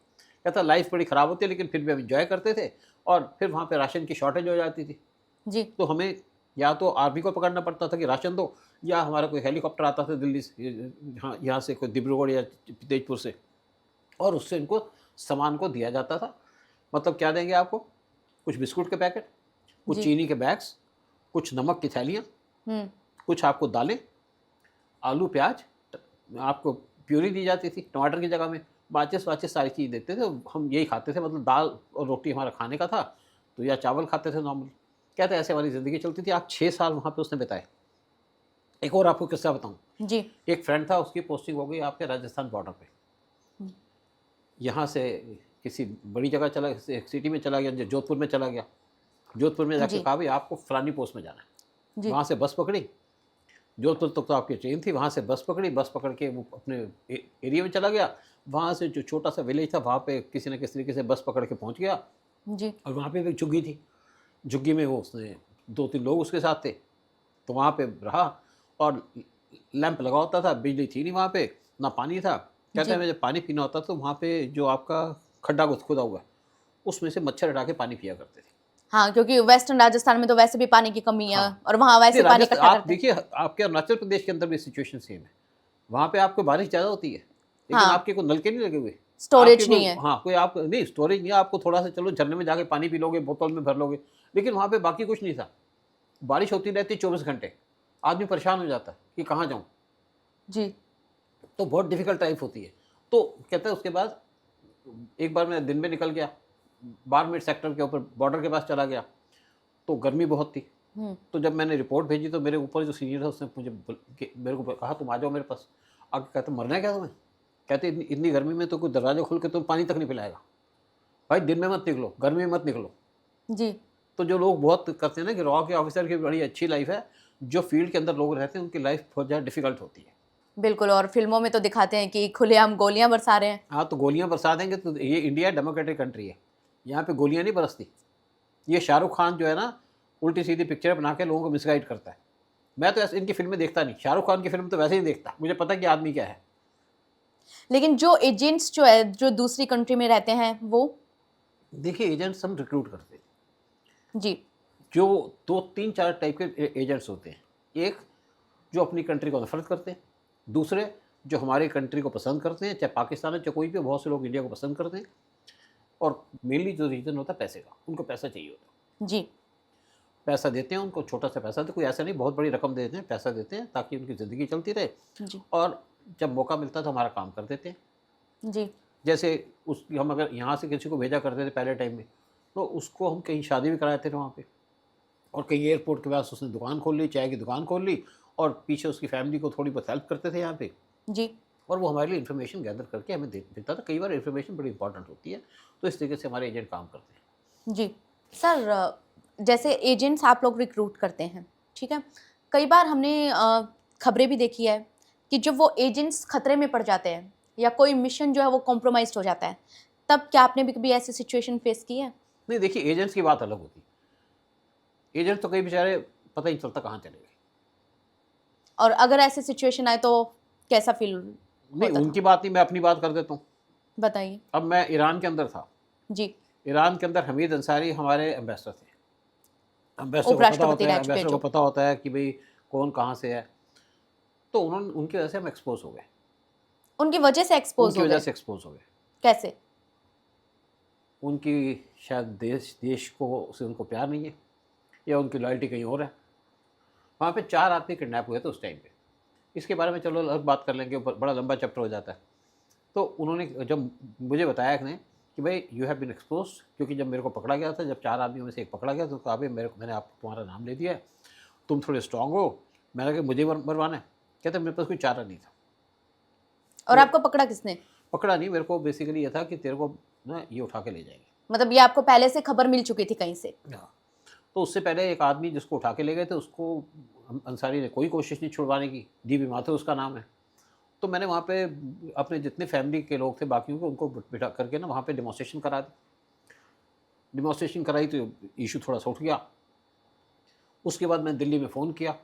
S2: कहता लाइफ बड़ी ख़राब होती है लेकिन फिर भी हम इंजॉय करते थे। और फिर वहाँ पे राशन की शॉर्टेज हो जाती थी,
S1: जी।
S2: तो हमें या तो आर्मी को पकड़ना पड़ता था कि राशन दो, या हमारा कोई हेलीकॉप्टर आता था दिल्ली से, यहाँ से कोई डिब्रूगढ़ या तेजपुर से, और उससे इनको सामान को दिया जाता था। मतलब क्या देंगे आपको, कुछ बिस्कुट के पैकेट, कुछ
S1: जी।
S2: चीनी के बैग्स, कुछ नमक की थैलियाँ,
S1: हम्म।
S2: कुछ आपको दालें, आलू प्याज, आपको प्यूरी दी जाती थी टमाटर की जगह में, माचिस वाचिस सारी चीज़ देते थे। हम यही खाते थे, मतलब दाल और रोटी हमारा खाने का था, तो या चावल खाते थे नॉर्मल। कहते ऐसे हमारी ज़िंदगी चलती थी। आप 6 साल वहाँ पे उसने बिताए। एक और आपको किस्सा बताऊं।
S1: जी।
S2: एक फ्रेंड था, उसकी पोस्टिंग हो गई आपके राजस्थान बॉर्डर पे।
S1: हम्म,
S2: यहाँ से किसी बड़ी जगह चला, एक सिटी में चला गया, जोधपुर में चला गया। जोधपुर में जाके
S1: जी।
S2: कहा भाई आपको फलानी पोस्ट में जाना है।
S1: जी।
S2: वहाँ से बस पकड़ी, जोधपुर तक तो आपकी ट्रेन थी, वहाँ से बस पकड़ी, बस पकड़ के वो अपने एरिया में चला गया। वहाँ से जो छोटा सा विलेज था वहाँ पे किसी न किसी तरीके से बस पकड़ के पहुँच गया।
S1: जी।
S2: और वहाँ पे एक झुग्गी थी, झुग्गी में वो उसने 2-3 लोग उसके साथ थे, तो वहाँ पे रहा। और लैंप लगा होता था, बिजली थी नहीं वहाँ पे, ना पानी था। कहते
S1: जी।
S2: हैं जब पानी पीना होता तो वहाँ पे जो आपका खड्डा खुदा हुआ है, उसमें से मच्छर हटा के पानी पिया करते थे।
S1: हाँ, क्योंकि वेस्टर्न राजस्थान में तो वैसे भी पानी की कमी है,
S2: हाँ,
S1: और वहाँ
S2: नहीं
S1: वैसे पानी
S2: राजस्थान
S1: इकट्ठा
S2: आप
S1: करते हैं।
S2: देखिए, आपके अरुणाचल प्रदेश के अंदर भी सिचुएशन सेम है। वहाँ पे आपको बारिश ज़्यादा होती है, लेकिन
S1: हाँ,
S2: आपके कोई नलके नहीं लगे हुए। आपके
S1: स्टोरेज
S2: कोई,
S1: नहीं है।
S2: हाँ, कोई आप नहीं स्टोरेज नहीं है, आपको थोड़ा सा चलो झरने में जाके पानी पी लोगे, बोतल में भर लोगे, लेकिन वहाँ पे बाकी कुछ नहीं था। बारिश होती रहती 24 घंटे, आदमी परेशान हो जाता है कि कहाँ जाऊँ।
S1: जी।
S2: तो बहुत डिफ़िकल्ट लाइफ होती है। तो कहते हैं उसके बाद एक बार मैं दिन में निकल गया, बारमेर सेक्टर के ऊपर बॉर्डर के पास चला गया, तो गर्मी बहुत थी।
S1: हम्म।
S2: तो जब मैंने रिपोर्ट भेजी तो मेरे ऊपर जो सीनियर था उसने मुझे मेरे को कहा तुम आ जाओ मेरे पास। आके कहते मरना है क्या तुम्हें? कहते इतनी इतनी गर्मी में तो कोई दरवाजा खोल के तुम पानी तक नहीं पिलाएगा। भाई दिन में मत निकलो, गर्मी में मत निकलो।
S1: जी।
S2: तो जो लोग बहुत करते हैं ना कि रॉ के ऑफिसर की बड़ी अच्छी लाइफ है, जो फील्ड के अंदर लोग रहते हैं उनकी लाइफ बहुत ज़्यादा डिफिकल्ट होती है।
S1: बिल्कुल, और फिल्मों में तो दिखाते हैं कि खुलेआम गोलियां बरसा रहे हैं।
S2: हाँ, तो गोलियाँ बरसा देंगे तो ये इंडिया डेमोक्रेटिक कंट्री है, यहाँ पे गोलियाँ नहीं बरसती। ये शाहरुख खान जो है ना, उल्टी सीधी पिक्चर बना के लोगों को मिसगाइड करता है। मैं तो ऐसे इनकी फिल्में देखता नहीं, शाहरुख खान की फिल्म तो वैसे ही देखता, मुझे पता है कि आदमी क्या है।
S1: लेकिन जो एजेंट्स जो है, जो दूसरी कंट्री में रहते हैं, वो।
S2: देखिए एजेंट्स हम रिक्रूट करते हैं,
S1: जी।
S2: जो 2-3-4 टाइप के एजेंट्स होते हैं। एक जो अपनी कंट्री को नफरत करते हैं, दूसरे जो हमारी कंट्री को पसंद करते हैं, चाहे पाकिस्तान है चाहे कोई भी, बहुत से लोग इंडिया को पसंद करते हैं। और मेनली जो रीज़न होता है पैसे का, उनको पैसा चाहिए होता है।
S1: जी।
S2: पैसा देते हैं उनको, छोटा सा पैसा, तो कोई ऐसा नहीं बहुत बड़ी रकम दे देते हैं, पैसा देते हैं ताकि उनकी ज़िंदगी चलती रहे।
S1: जी।
S2: और जब मौका मिलता है तो हमारा काम कर देते हैं।
S1: जी।
S2: जैसे उस हम अगर यहाँ से किसी को भेजा करते थे पहले टाइम में, तो उसको हम कहीं शादी भी कराते थे वहाँ पे, और कहीं एयरपोर्ट के पास उसने दुकान खोल ली, चाय की दुकान खोल ली, और पीछे उसकी फैमिली को थोड़ी बहुत हेल्प करते थे यहाँ पे।
S1: जी।
S2: और वो हमारे लिए इन्फॉर्मेशन गैदर करके हमें देता था। कई बार इन्फॉर्मेशन बड़ी इंपॉर्टेंट होती है, तो इस तरीके से हमारे एजेंट काम करते हैं।
S1: जी। सर, जैसे एजेंट्स आप लोग रिक्रूट करते हैं, ठीक है? कई बार हमने खबरें भी देखी है कि जब वो एजेंट्स खतरे में पड़ जाते हैं या कोई मिशन जो है वो कॉम्प्रोमाइज़्ड हो जाता है, तब क्या आपने भी कभी ऐसी सिचुएशन फेस की है?
S2: नहीं देखिए, एजेंट्स की बात अलग होती है। एजेंट तो कई बेचारे पता ही नहीं चलता कहाँ चले गए।
S1: और अगर ऐसी सिचुएशन आए तो कैसा फ़ील
S2: नहीं,
S1: होता था?
S2: उनकी बात नहीं, मैं अपनी बात कर देता हूँ।
S1: बताइए।
S2: अब मैं ईरान के अंदर था।
S1: जी।
S2: ईरान के अंदर हमीद अंसारी हमारे एम्बेसडर थे।
S1: उपराष्ट्रपति रह चुके
S2: एम्बेसडर को
S1: जो।
S2: पता होता है कि भाई कौन कहाँ से है। तो उन्होंने उनकी वजह से हम एक्सपोज हो गए।
S1: उनकी वजह से एक्सपोज़
S2: उनकी
S1: हो
S2: वजह
S1: गए?
S2: से एक्सपोज हो गए।
S1: कैसे?
S2: उनकी शायद देश को से उनको प्यार नहीं है, या उनकी लॉयल्टी कहीं और है। वहाँ पे 4 आदमी किडनैप हुए थे उस टाइम पे। इसके बारे में चलो अलग बात कर लेंगे, बड़ा लंबा चैप्टर हो जाता है। तो उन्होंने जब मुझे बताया ने कि भाई यू हैव बीन एक्सपोज्ड, क्योंकि जब मेरे को पकड़ा गया था, जब 4 आदमियों में से एक पकड़ा गया तो कहा भाई मैंने आप तुम्हारा नाम ले दिया है, तुम थोड़े स्ट्रॉन्ग हो। मैंने कहा मुझे मरवाना है? कहते मेरे पास कोई चारा नहीं था।
S1: और
S2: तो
S1: आपको पकड़ा किसने?
S2: पकड़ा नहीं, मेरे को बेसिकली ये था कि तेरे को ना ये उठा के ले जाएंगे।
S1: मतलब ये आपको पहले से खबर मिल चुकी थी कहीं से?
S2: हाँ। तो उससे पहले एक आदमी जिसको उठा के ले गए थे, उसको अंसारी ने कोई कोशिश नहीं छुड़वाने की। डीबी माथुर उसका नाम है। तो मैंने वहाँ पे अपने जितने फैमिली के लोग थे बाकियों को, उनको बिठा करके ना वहाँ पे डेमोस्ट्रेशन करा दी। डेमोस्ट्रेशन कराई तो इशू थोड़ा सा उठ गया। उसके बाद मैं दिल्ली में फ़ोन किया,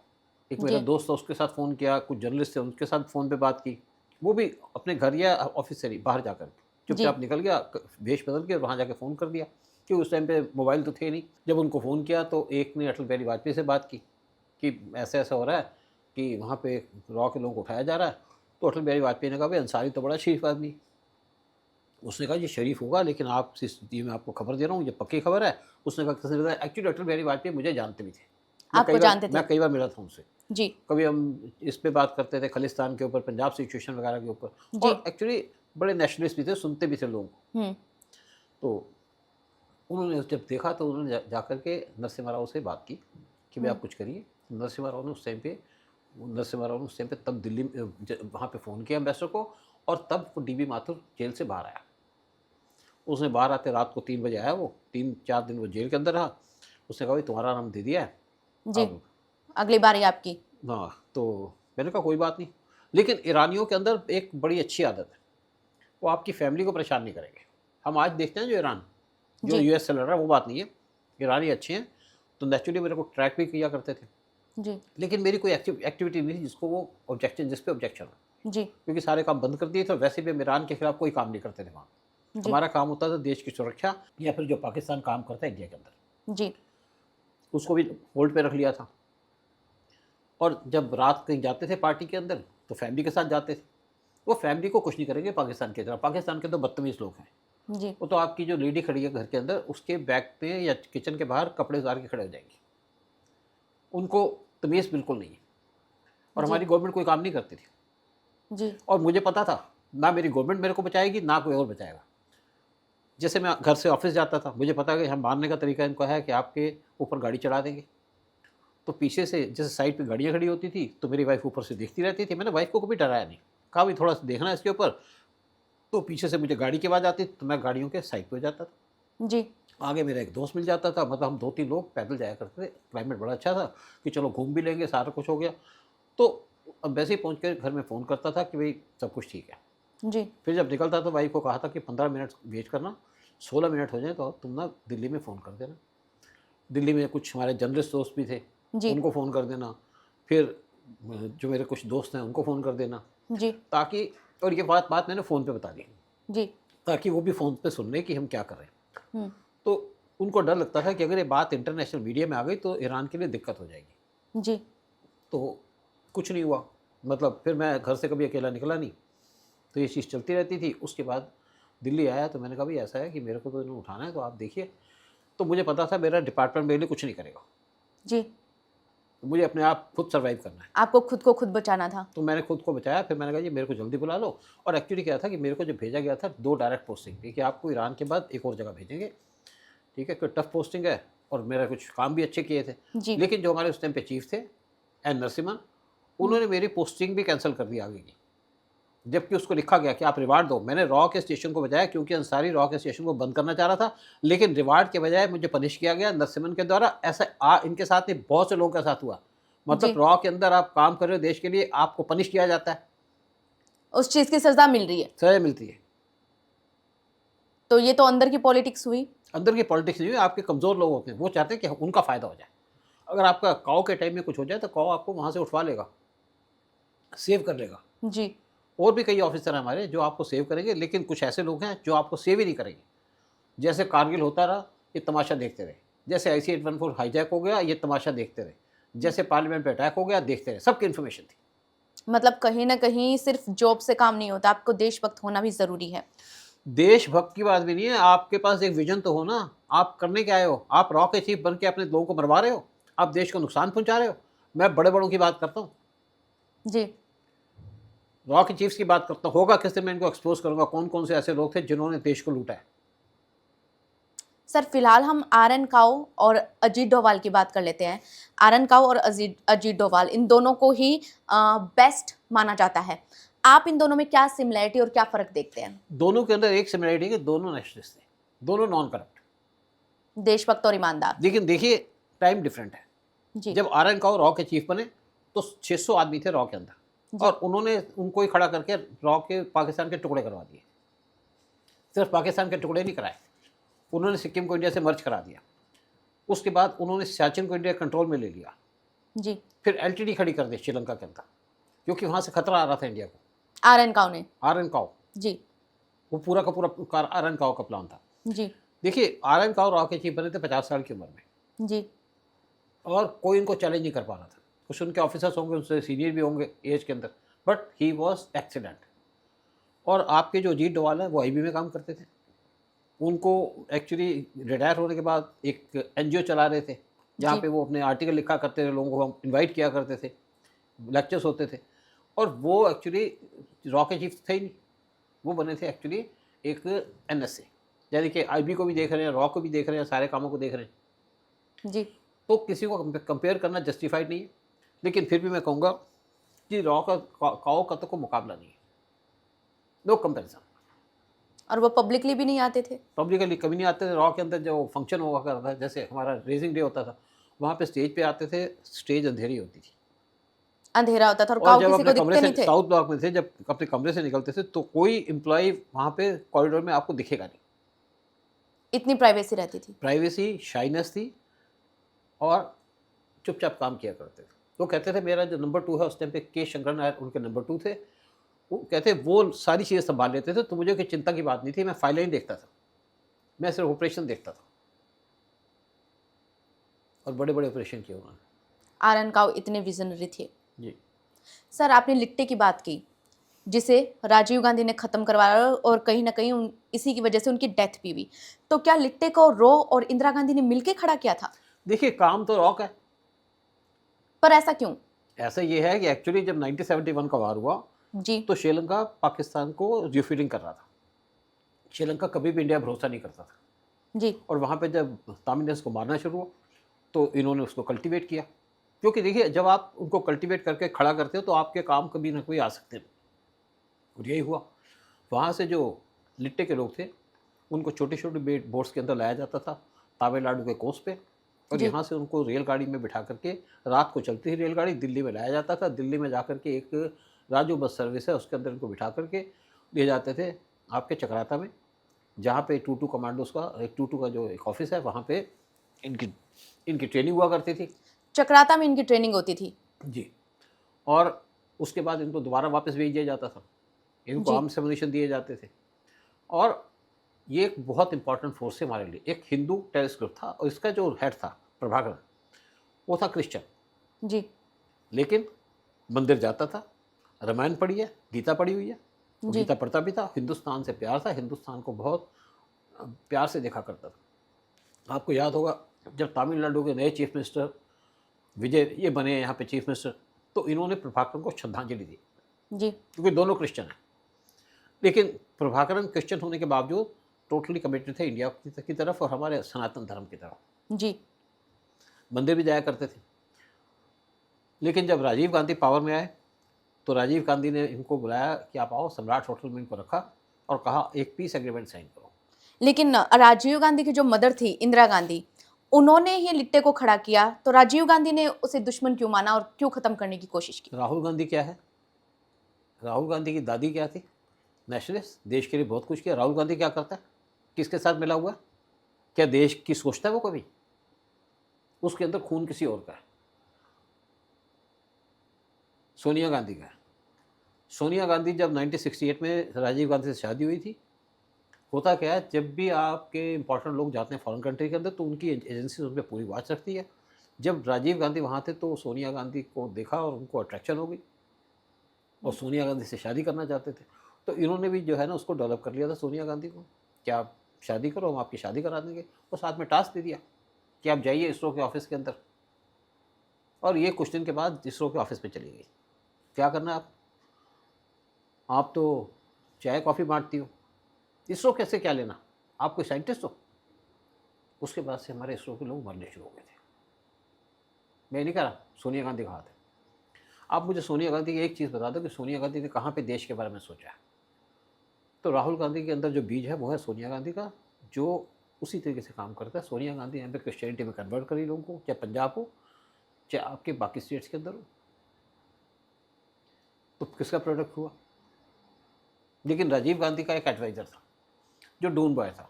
S2: एक मेरा
S1: जी।
S2: दोस्त था उसके साथ फ़ोन किया, कुछ जर्नलिस्ट थे उनके साथ फ़ोन पे बात की। वो भी अपने घर या ऑफिस से नहीं, बाहर जाकर
S1: जी।
S2: चुपचाप निकल गया, वेश बदल के वहाँ जाके फ़ोन कर दिया, क्योंकि उस टाइम पे मोबाइल तो थे नहीं। जब उनको फ़ोन किया तो एक ने अटल बिहारी वाजपेयी से बात की कि ऐसा-ऐसा हो रहा है कि वहाँ पे रॉ के लोगों को उठाया जा रहा है। तो अटल बिहारी वाजपेयी ने कहा भाई अंसारी तो बड़ा शरीफ आदमी। उसने कहा ये शरीफ होगा, लेकिन आप इस स्थिति में आपको खबर दे रहा हूँ, ये पक्की खबर है। उसने कहा किसने बताया? एक्चुअली अटल बिहारी वाजपेयी मुझे जानते भी थे।
S1: आपको जानते थे?
S2: मैं कई बार मिला था उनसे।
S1: जी।
S2: कभी हम इस पे बात करते थे खलिस्तान के ऊपर, पंजाब सिचुएशन वगैरह के ऊपर।
S1: जी।
S2: और एक्चुअली बड़े नेशनलिस्ट भी थे, सुनते भी थे लोगों को।
S1: हुँ।
S2: तो उन्होंने जब देखा तो उन्होंने जा कर के नरसिम्हा राव से बात की कि भाई आप कुछ करिए। नरसिम्हा राव ने उस टाइम पे नरसिम्हा राव ने उस टाइम पे तब दिल्ली में वहाँ पे फ़ोन किया एम्बेसडर को, और तब वो डीबी माथुर जेल से बाहर आया। उसने बाहर आते रात को 3 बजे आया, वो 3-4 दिन वो जेल के अंदर रहा। उसने कहा भाई तुम्हारा नाम दे दिया है
S1: जी,
S2: अब।
S1: अगली बारी आपकी।
S2: हाँ, तो मैंने कहा कोई बात नहीं। लेकिन ईरानियों के अंदर एक बड़ी अच्छी आदत है, वो आपकी फैमिली को परेशान नहीं करेंगे। हम आज देखते हैं जो ईरान, जो
S1: जी,
S2: यूएस से लड़ रहा है, वो बात नहीं है। ईरानी अच्छे हैं, तो नेचुरली मेरे को ट्रैक भी किया करते थे।
S1: जी,
S2: लेकिन मेरी कोई एक्टिविटी नहीं थी जिसको वो ऑब्जेक्शन, जिस पे ऑब्जेक्शन हो,
S1: जी,
S2: क्योंकि सारे काम बंद कर दिए थे। और वैसे भी हम ईरान के खिलाफ कोई काम नहीं करते थे वहाँ।
S1: जी,
S2: हमारा काम होता था देश की सुरक्षा, या फिर जो पाकिस्तान काम करता है इंडिया के अंदर,
S1: जी,
S2: उसको भी होल्ड पे रख लिया था। और जब रात कहीं जाते थे पार्टी के अंदर, तो फैमिली के साथ जाते थे। वो फैमिली को कुछ नहीं करेंगे पाकिस्तान की तरह। पाकिस्तान के तो बदतमीज़ लोग हैं।
S1: जी,
S2: वो तो आपकी जो लेडी खड़ी है घर के अंदर, उसके बैक पे या किचन के बाहर कपड़े उतार के खड़े हो जाएंगे। उनको तमीज़ बिल्कुल नहीं है। और
S1: जी,
S2: हमारी गवर्नमेंट कोई काम नहीं करती थी।
S1: जी,
S2: और मुझे पता था, ना मेरी गवर्नमेंट मेरे को बचाएगी, ना कोई और बचाएगा। जैसे मैं घर से ऑफिस जाता था, मुझे पता है कि हम मारने का तरीका इनका है कि आपके ऊपर गाड़ी चढ़ा देंगे। तो पीछे से जैसे साइड पे गाड़ियाँ खड़ी होती थी, तो मेरी वाइफ ऊपर से देखती रहती थी। मैंने वाइफ को कभी डराया नहीं, कहा भी थोड़ा सा देखना है इसके ऊपर। तो पीछे से मुझे गाड़ी की आवाज़ आती, तो मैं गाड़ियों के साइड पे हो जाता था।
S1: जी,
S2: आगे मेरा एक दोस्त मिल जाता था, मतलब हम 2-3 लोग पैदल जाया करते थे। क्लाइमेट बड़ा अच्छा था कि चलो घूम भी लेंगे, सारा कुछ हो गया। तो अब वैसे ही पहुँच के घर में फ़ोन करता था कि भई सब कुछ ठीक है।
S1: जी,
S2: फिर जब निकलता तो वाइफ को कहा था कि 15 मिनट वेट करना, 16 मिनट हो जाए तो तुम ना दिल्ली में फ़ोन कर देना। दिल्ली में कुछ हमारे जर्नलिस्ट दोस्त भी थे,
S1: जी,
S2: उनको फ़ोन कर देना। फिर जो मेरे कुछ दोस्त हैं उनको फ़ोन कर देना,
S1: जी,
S2: ताकि, और ये बात बात मैंने फ़ोन पे बता दी,
S1: जी,
S2: ताकि वो भी फ़ोन पे सुन लें कि हम क्या कर रहे हैं।
S1: हुँ,
S2: तो उनको डर लगता था कि अगर ये बात इंटरनेशनल मीडिया में आ गई तो ईरान के लिए दिक्कत हो जाएगी।
S1: जी,
S2: तो कुछ नहीं हुआ, मतलब फिर मैं घर से कभी अकेला निकला नहीं। तो ये चीज़ चलती रहती थी। उसके बाद दिल्ली आया तो मैंने कहा भाई ऐसा है कि मेरे को तो इन्हें उठाना है, तो आप देखिए। तो मुझे पता था मेरा डिपार्टमेंट मेरे लिए कुछ नहीं करेगा,
S1: जी,
S2: तो मुझे अपने आप खुद सर्वाइव करना है।
S1: आपको खुद को खुद बचाना था।
S2: तो मैंने खुद को बचाया। फिर मैंने कहा जी मेरे को जल्दी बुला लो। और एक्चुअली क्या था कि मेरे को जो भेजा गया था 2 डायरेक्ट पोस्टिंग थी कि आपको ईरान के बाद एक और जगह भेजेंगे, ठीक है, कोई टफ पोस्टिंग है। और मेरा कुछ काम भी अच्छे किए थे।
S1: जी,
S2: लेकिन जो हमारे उस टाइम पे चीफ थे, एन नरसिम्हन,
S1: हुँ,
S2: उन्होंने मेरी पोस्टिंग भी कैंसिल कर दी आगे की। जबकि उसको लिखा गया कि आप रिवार्ड दो। मैंने रॉ के स्टेशन को बजाया, क्योंकि अंसारी रॉ के स्टेशन को बंद करना चाह रहा था, लेकिन रिवार्ड के बजाय मुझे पनिश किया गया नरसिम्हन के द्वारा। ऐसा इनके साथ नहीं, बहुत से लोगों के साथ हुआ।
S1: जी,
S2: मतलब रॉ के अंदर आप काम कर रहे हो देश के लिए, आपको पनिश किया जाता है,
S1: उस चीज़ की सज़ा मिल रही है।
S2: सजा मिलती है।
S1: तो ये तो अंदर की पॉलिटिक्स हुई।
S2: अंदर की पॉलिटिक्स नहीं है, आपके कमज़ोर लोग होते हैं, वो चाहते हैं कि उनका फ़ायदा हो जाए। अगर आपका काऊ के टाइम में कुछ हो जाए तो काऊ आपको वहाँ से उठवा लेगा, सेव कर लेगा।
S1: जी,
S2: और भी कई ऑफिसर हैं हमारे जो आपको सेव करेंगे, लेकिन कुछ ऐसे लोग हैं जो आपको सेव ही नहीं करेंगे। जैसे कारगिल होता रहा, ये तमाशा देखते रहे। जैसे IC-814 हाईजैक हो गया, ये तमाशा देखते रहे। जैसे पार्लियामेंट पे अटैक हो गया, देखते रहे। सबकी इन्फॉर्मेशन थी।
S1: मतलब कहीं न कहीं सिर्फ़ जॉब से काम नहीं होता, आपको देशभक्त होना भी ज़रूरी है।
S2: देशभक्त की बात भी नहीं है, आपके पास एक विजन तो हो ना। आप करने क्या आए हो? आप रॉ के चीफ बन के अपने लोगों को मरवा रहे हो, आप देश को नुकसान पहुंचा रहे हो। मैं बड़े बड़ों की बात करता हूँ,
S1: जी,
S2: रॉ के चीफ्स की बात करता हूँ। होगा किस दिन मैं इनको एक्सपोज करूंगा, कौन कौन से ऐसे लोग थे जिन्होंने देश को लूटा है।
S1: सर फिलहाल हम आरएन काओ और अजीत डोभाल की बात कर लेते हैं। आरएन काओ और अजीत डोभाल इन दोनों को ही बेस्ट माना जाता है। आप इन दोनों में क्या सिमिलैरिटी और क्या फ़र्क देखते हैं?
S2: दोनों के अंदर एक सिमिलरिटी है कि दोनों नेशनलिस्ट थे, दोनों नॉन करप्ट।
S1: देशभक्त और ईमानदार।
S2: लेकिन देखिए, टाइम डिफरेंट है।
S1: जी,
S2: जब आरएन काओ रॉ के चीफ बने तो 600 आदमी थे रॉ के अंदर,
S1: जी,
S2: और उन्होंने उनको ही खड़ा करके रॉ के पाकिस्तान के टुकड़े करवा दिए। सिर्फ पाकिस्तान के टुकड़े नहीं कराए, उन्होंने सिक्किम को इंडिया से मर्ज करा दिया। उसके बाद उन्होंने सियाचिन को इंडिया कंट्रोल में ले लिया।
S1: जी।
S2: फिर LTD खड़ी कर दी श्रीलंका के अंदर, क्योंकि वहाँ से खतरा आ रहा था इंडिया को।
S1: आरएन काओ ने।
S2: आरएन काओ,
S1: जी,
S2: वो पूरा का पूरा आरएन काओ का प्लान था।
S1: जी,
S2: देखिए, आरएन काओ रॉ के चीफ बने थे 50 साल की उम्र में,
S1: जी,
S2: और कोई इनको चैलेंज नहीं कर पा रहा था। कुछ उनके ऑफिसर्स होंगे उनसे सीनियर भी होंगे एज के अंदर, बट ही वॉज एक्सीलेंट। और आपके जो अजीत डोभाल हैं वो IB में काम करते थे। उनको एक्चुअली रिटायर होने के बाद एक NGO चला रहे थे, जहाँ
S1: जी,
S2: पे वो अपने आर्टिकल लिखा करते थे, लोगों को हम इनवाइट किया करते थे, लेक्चर्स होते थे। और वो एक्चुअली रॉ के चीफ थे ही नहीं, वो बने थे एक्चुअली एक NSA, यानी कि IB को भी देख रहे हैं, रॉ को भी देख रहे हैं, सारे कामों को देख रहे हैं।
S1: जी,
S2: तो किसी को कंपेयर करना जस्टिफाइड नहीं है। लेकिन फिर भी मैं कहूँगा जी रॉ काओ का तो कोई मुकाबला नहीं है, नो कंपैरिजन।
S1: और वो पब्लिकली भी नहीं आते थे?
S2: पब्लिकली कभी नहीं आते थे। रॉ के अंदर जो फंक्शन हुआ करता था, जैसे हमारा रेजिंग डे होता था, वहाँ पे स्टेज पे आते थे, स्टेज अंधेरी होती थी।
S1: अंधेरा होता था और
S2: और
S1: काऊ
S2: जब
S1: किसी
S2: अपने
S1: को
S2: कमरे
S1: दिखते
S2: से
S1: नहीं थे?
S2: साउथ ब्लॉक में थे, जब अपने कमरे से निकलते थे तो कोई एम्प्लॉय वहाँ पे कॉरिडोर में आपको दिखेगा नहीं।
S1: इतनी प्राइवेसी रहती थी।
S2: प्राइवेसी, शाइनेस थी और चुपचाप काम किया करते थे। वो कहते थे मेरा जो नंबर 2 है, उस टाइम पे के शंकर नायर उनके नंबर 2 थे। वो कहते वो सारी चीज़ें सँभाल लेते थे, तो मुझे कोई चिंता की बात नहीं थी, मैं फाइलें ही देखता था। मैं सिर्फ ऑपरेशन देखता था और बड़े-बड़े ऑपरेशन किए उन्होंने।
S1: आर.एन. काऊ इतने विजनरी थे।
S2: जी।
S1: सर, आपने लिट्टे की बात की, जिसे राजीव गांधी ने ख़त्म करवाया और कहीं न कहीं इसी की वजह से उनकी डेथ भी हुई। तो क्या लिट्टे को रॉ और इंदिरा गांधी ने मिलके खड़ा किया था?
S2: देखिए काम तो रॉ का है।
S1: पर ऐसा क्यों?
S2: ऐसा ये है कि एक्चुअली जब 1971 का वार हुआ,
S1: जी,
S2: तो श्रीलंका पाकिस्तान को रिफीलिंग कर रहा था। श्रीलंका कभी भी इंडिया भरोसा नहीं करता था।
S1: जी,
S2: और वहाँ पे जब तामिलियंस को मारना शुरू हुआ, तो इन्होंने उसको कल्टीवेट किया। क्योंकि देखिए जब आप उनको कल्टीवेट करके खड़ा करते हो तो आपके काम कभी ना कभी आ सकते हैं, और यही हुआ। वहाँ से जो लिट्टे के लोग थे, उनको छोटे-छोटे बोट्स के अंदर लाया जाता था तमिलनाडु के कोस्ट पे, और
S1: जी,
S2: यहाँ से उनको रेलगाड़ी में बिठा करके, रात को चलती थी रेलगाड़ी, दिल्ली में लाया जाता था। दिल्ली में जाकर के एक राजू बस सर्विस है, उसके अंदर इनको बिठा करके ले जाते थे आपके चक्राता में, जहाँ पे टूटू कमांडोज़ का एक टूटू का जो एक ऑफ़िस है, वहाँ पे इनकी इनकी ट्रेनिंग हुआ करती थी।
S1: चक्राता में इनकी ट्रेनिंग होती थी।
S2: जी। और उसके बाद इनको दोबारा वापस भेज दिया जाता था। इनको
S1: जी,
S2: आर्म्स एमुनिशन दिए जाते थे। और ये एक बहुत इम्पोर्टेंट फोर्स है हमारे लिए। एक हिंदू टेररिस्ट ग्रुप था और इसका जो हेड था प्रभाकरण, वो था क्रिश्चियन।
S1: जी,
S2: लेकिन मंदिर जाता था, रामायण पढ़ी है, गीता पढ़ी हुई है, और
S1: जी,
S2: गीता पढ़ता भी था। हिंदुस्तान से प्यार था, हिंदुस्तान को बहुत प्यार से देखा करता था। आपको याद होगा जब तमिलनाडु के नए चीफ मिनिस्टर विजय ये बने यहाँ पे चीफ मिनिस्टर, तो इन्होंने प्रभाकरण को श्रद्धांजलि दी,
S1: जी,
S2: क्योंकि दोनों क्रिश्चियन हैं। लेकिन प्रभाकरण क्रिश्चियन होने के बावजूद टोटली कमिटेड थे इंडिया की तरफ और हमारे सनातन धर्म की तरफ।
S1: जी,
S2: मंदिर भी जाया करते थे। लेकिन जब राजीव गांधी पावर में आए, तो राजीव गांधी ने इनको बुलाया कि आप आओ, सम्राट होटल में इनको रखा और कहा एक पीस एग्रीमेंट साइन करो।
S1: लेकिन राजीव गांधी की जो मदर थी इंदिरा गांधी, उन्होंने ही लिट्टे को खड़ा किया, तो राजीव गांधी ने उसे दुश्मन क्यों माना और क्यों ख़त्म करने की कोशिश की?
S2: राहुल गांधी क्या है? राहुल गांधी की दादी क्या थी? नेशनलिस्ट, देश के लिए बहुत कुछ किया। राहुल गांधी क्या करता है? किसके साथ मिला हुआ है? क्या देश की सोचता है वो कभी? उसके अंदर खून किसी और का है, सोनिया गांधी का है। सोनिया गांधी जब 1968 में राजीव गांधी से शादी हुई थी, होता क्या है, जब भी आपके इंपॉर्टेंट लोग जाते हैं फॉरेन कंट्री के अंदर, तो उनकी एजेंसी उन पर पूरी वॉच रखती है। जब राजीव गांधी वहाँ थे तो सोनिया गांधी को देखा और उनको अट्रैक्शन हो गई और सोनिया गांधी से शादी करना चाहते थे। तो इन्होंने भी जो है ना उसको डेवलप कर लिया था सोनिया गांधी को, कि आप शादी करो, हम आपकी शादी करा देंगे। और साथ में टास्क दे दिया कि आप जाइए इसरो के ऑफिस के अंदर। और ये कुछ दिन के बाद इसरो के ऑफिस पे चली गई। क्या करना है आप तो चाय कॉफ़ी बांटती हो, इसरो कैसे क्या लेना, आप कोई साइंटिस्ट हो। उसके बाद से हमारे इसरो के लोग मरने शुरू हो गए थे। मैं नहीं कह रहा, सोनिया गांधी कहा थे। आप मुझे सोनिया गांधी की एक चीज़ बता दो कि सोनिया गांधी ने कहाँ पे देश के बारे में सोचा है। तो राहुल गांधी के अंदर जो बीज है वो है सोनिया गांधी का, जो उसी तरीके से काम करता है। सोनिया गांधी यहाँ पे क्रिश्चियनिटी में कन्वर्ट करी लोगों को, चाहे पंजाब हो चाहे आपके बाकी स्टेट्स के अंदर हो। तो किसका प्रोडक्ट हुआ? लेकिन राजीव गांधी का एक एडवाइज़र था जो डून बॉय था,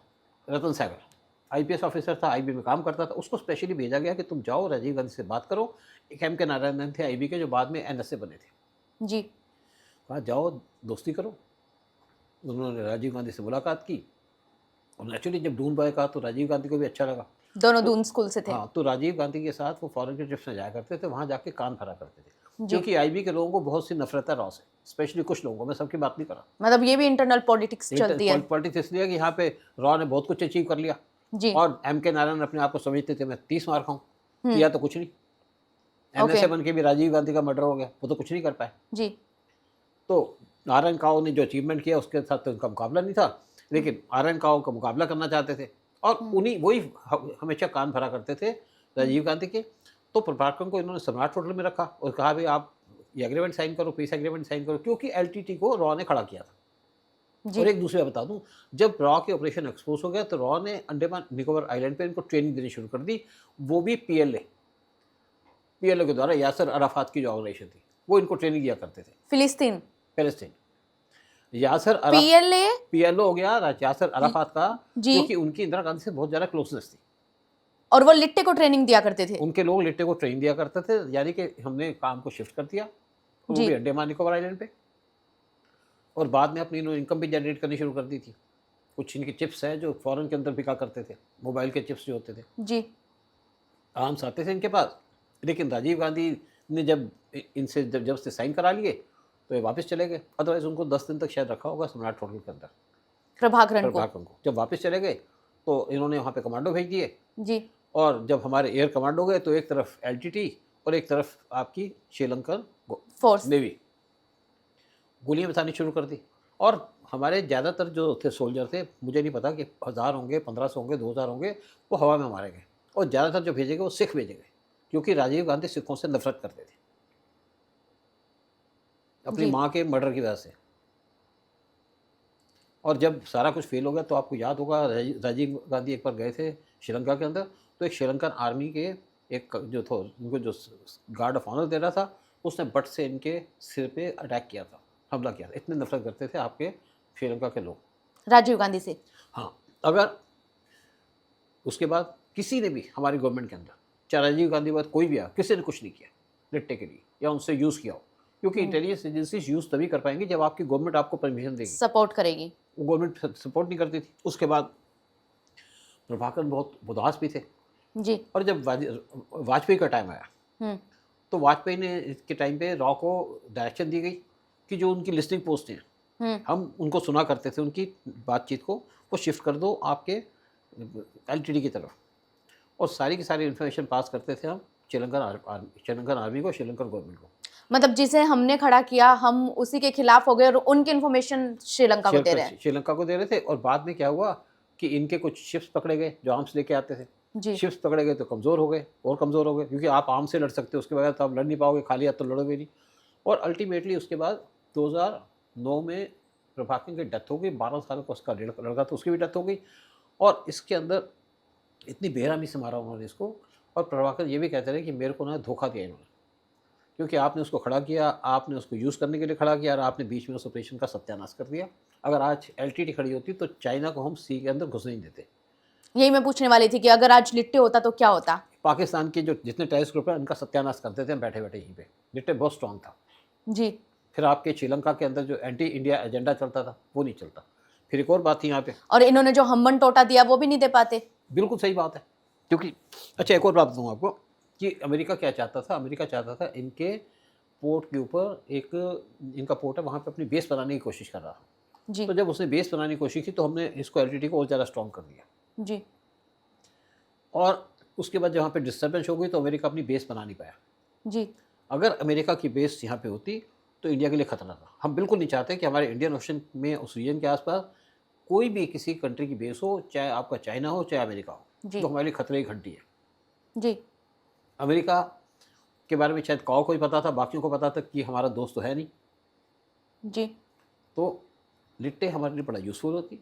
S2: रतन सागर, आईपीएस ऑफिसर था, आईबी में काम करता था। उसको स्पेशली भेजा गया कि तुम जाओ राजीव गांधी से बात करो। एक एम के नारायणन थे आईबी के, जो बाद में एनएसए बने थे।
S1: जी,
S2: कहा जाओ दोस्ती करो। उन्होंने राजीव गांधी से मुलाकात की और नेचुरली जब डून बॉय कहा तो राजीव गांधी को भी अच्छा लगा।
S1: दोनों
S2: तो
S1: दून स्कूल से थे।
S2: हाँ, तो राजीव गांधी के साथ वो फॉरेन की ट्रिप्स में जाया करते थे, वहाँ जाके कान भरा करते थे।
S1: जी,
S2: क्योंकि आईबी के लोगों को बहुत सी नफरत है रॉ से, स्पेशली कुछ लोगों को, मैं सबकी बात नहीं कर रहा।
S1: मतलब ये भी इंटरनल पॉलिटिक्स चलती है।
S2: पॉलिटिक्स इसलिए कि यहाँ पे रॉ ने बहुत कुछ अचीव कर लिया
S1: जी,
S2: और एम के नारायण अपने आप को समझते थे मैं 30 मार खाऊं,
S1: हम्म,
S2: किया तो कुछ नहीं।
S1: ओके,
S2: एनएसए बन के भी राजीव गांधी का मर्डर हो गया, वो तो कुछ नहीं कर पाए।
S1: जी,
S2: तो नारायण काओ ने जो अचीवमेंट किया उसके साथ तो उनका मुकाबला नहीं था, लेकिन नारायण काओ का मुकाबला करना चाहते थे और उन्हीं वही हमेशा कान भरा करते थे राजीव गांधी के। तो प्रभाकरण को इन्होंने सम्राट होटल में रखा और कहा भाई आप ये एग्रीमेंट साइन करो, पीस एग्रीमेंट साइन करो, क्योंकि एलटीटी को रॉ ने खड़ा किया था।
S1: जी
S2: और एक दूसरी बात बता दूं, जब रॉ के ऑपरेशन एक्सपोज हो गया तो रॉ ने अंडमान निकोबार आइलैंड पे इनको ट्रेनिंग देनी शुरू कर दी, वो भी पीएलए के द्वारा, यासर अराफात की जो ऑर्गेनाइजेशन थी वो इनको ट्रेनिंग दिया करते थे।
S1: फिलिस्तीन
S2: पैलेस्टीन, यासर
S1: पीएलए
S2: पीएलओ हो गया यासर अराफात का,
S1: जी
S2: क्योंकि उनकी इंदिरा गांधी से बहुत ज़्यादा क्लोजनेस थी।
S1: और वो लिट्टे को ट्रेनिंग दिया करते थे।
S2: उनके लोग लिट्टे को ट्रेनिंग दिया करते थे, यानी कि हमने काम को शिफ्ट कर दिया, और वो
S1: जी
S2: भी अंडमान निकोबार आइलैंड पे। और बाद में अपनी इन्होंने इनकम भी जनरेट करनी शुरू कर दी थी। कुछ इनके चिप्स हैं जो फॉरेन के अंदर बिका करते थे, मोबाइल के चिप्स जो होते थे,
S1: जी
S2: आर्म्स आते थे इनके पास। लेकिन राजीव गांधी ने जब इनसे जब से साइन करा लिए तो ये वापस चले गए, अदरवाइज उनको 10 दिन तक शायद रखा होगा सम्राट होटल के अंदर,
S1: प्रभाकरण को।
S2: प्रभाकरण को। जब वापस चले गए तो इन्होंने वहाँ पे कमांडो भेज दिए,
S1: जी
S2: और जब हमारे एयर कमांडो गए तो एक तरफ एलटीटी और एक तरफ आपकी श्रीलंकन
S1: फोर्स
S2: नेवी गोलियां बरसानी शुरू कर दी। और हमारे ज़्यादातर जो थे सोल्जर थे, मुझे नहीं पता कि 1000 होंगे, 1500 होंगे, 2000 होंगे, वो हवा में मारे गए। और ज़्यादातर जो भेजे गए वो सिख भेजे गए, क्योंकि राजीव गांधी सिखों से नफरत करते थे अपनी
S1: जी
S2: माँ के मर्डर की वजह से। और जब सारा कुछ फेल हो गया तो आपको याद होगा राजीव गांधी एक बार गए थे श्रीलंका के अंदर, तो एक श्रीलंकन आर्मी के एक जो था उनको जो गार्ड ऑफ ऑनर दे रहा था, उसने बट से इनके सिर पे अटैक किया था, हमला किया था। इतने नफरत करते थे आपके श्रीलंका के लोग
S1: राजीव गांधी से।
S2: हाँ। अगर उसके बाद किसी ने भी हमारी गवर्नमेंट के अंदर, चाहे राजीव गांधी के बाद कोई भी आया, किसी ने कुछ नहीं किया लिट्टे के लिए या उनसे यूज़ किया हो, क्योंकि इंटेलिजेंस एजेंसीज यूज़ तभी कर पाएंगी जब आपकी गवर्नमेंट आपको परमिशन देगी।
S1: सपोर्ट करेगी।
S2: वो गवर्नमेंट सपोर्ट नहीं करती थी। उसके बाद प्रभाकर बहुत उदास भी थे,
S1: जी
S2: और जब वाजपेयी का टाइम आया
S1: हम्म
S2: तो वाजपेयी ने इसके टाइम पे रॉ को डायरेक्शन दी गई कि जो उनकी लिस्टिंग पोस्ट हैं, हम उनको सुना करते थे, उनकी बातचीत को वो शिफ्ट कर दो आपके एलटीटी की तरफ, और सारी की सारी इन्फॉर्मेशन पास करते थे हम श्रीलंकन आर्मी को, श्रीलंकन गवर्नमेंट को।
S1: मतलब जिसे हमने खड़ा किया हम उसी के खिलाफ हो गए और उनकी इन्फॉर्मेशन श्रीलंका को दे रहे हैं।
S2: श्रीलंका को दे रहे थे। और बाद में क्या हुआ कि इनके कुछ शिप्स पकड़े गए जो आर्म्स लेके आते थे।
S1: जी
S2: शिप्स पकड़े गए तो कमज़ोर हो गए, और कमज़ोर हो गए, क्योंकि आप आर्म्स से लड़ सकते हो, उसके बगैर तो आप लड़ नहीं पाओगे, खाली हाथ तो लड़ोगे नहीं। और अल्टीमेटली उसके बाद 2009 में प्रभाकर की डेथ हो गई। 12 साल का उसका लड़का था, उसकी भी डेथ हो गई। और इसके अंदर इतनी बेरहमी से मारा उन्होंने इसको। और प्रभाकर ये भी कहते रहे कि मेरे को ना धोखा दिया इन्होंने, क्योंकि आपने उसको खड़ा किया, आपने उसको यूज़ करने के लिए खड़ा किया, और आपने बीच में उस ऑपरेशन का सत्यानाश कर दिया। अगर आज एलटीटी खड़ी होती तो चाइना को हम सी के अंदर घुसने नहीं देते।
S1: यही मैं पूछने वाली थी कि अगर आज लिट्टे होता तो क्या होता।
S2: पाकिस्तान के जो जितने टेररिस्ट ग्रुप हैं उनका सत्यानाश करते थे हम बैठे बैठे यहीं पे। लिट्टे बहुत स्ट्रांग था।
S1: जी
S2: फिर आपके श्रीलंका के अंदर जो एंटी इंडिया एजेंडा चलता था वो नहीं चलता। फिर एक और बात थी यहाँ पे,
S1: और इन्होंने जो हम्मन टोटा दिया वो भी नहीं दे पाते।
S2: बिल्कुल सही बात है। क्योंकि अच्छा एक और बात बताऊँ आपको कि अमेरिका क्या चाहता था। अमेरिका चाहता था इनके पोर्ट के ऊपर एक इनका पोर्ट है, वहाँ पे अपनी बेस बनाने की कोशिश कर रहा था।
S1: जी
S2: तो जब उसने बेस बनाने की कोशिश की तो हमने इसको एलटीटी को और ज़्यादा स्ट्रॉन्ग कर दिया।
S1: जी
S2: और उसके बाद जब वहाँ पे डिस्टर्बेंस हो गई तो अमेरिका अपनी बेस बना नहीं पाया।
S1: जी
S2: अगर अमेरिका की बेस यहाँ पे होती तो इंडिया के लिए खतरा था। हम बिल्कुल नहीं चाहते कि हमारे इंडियन ओशन में, उस रीजन के आसपास कोई भी किसी कंट्री की बेस हो, चाहे आपका चाइना हो चाहे अमेरिका हो,
S1: जी
S2: तो हमारे लिए खतरे की घंटी है।
S1: जी
S2: अमेरिका के बारे में शायद को ही पता था, बाकियों को पता था कि हमारा दोस्त तो है नहीं।
S1: जी
S2: तो लिट्टे हमारे लिए बड़ा यूज़फुल होती,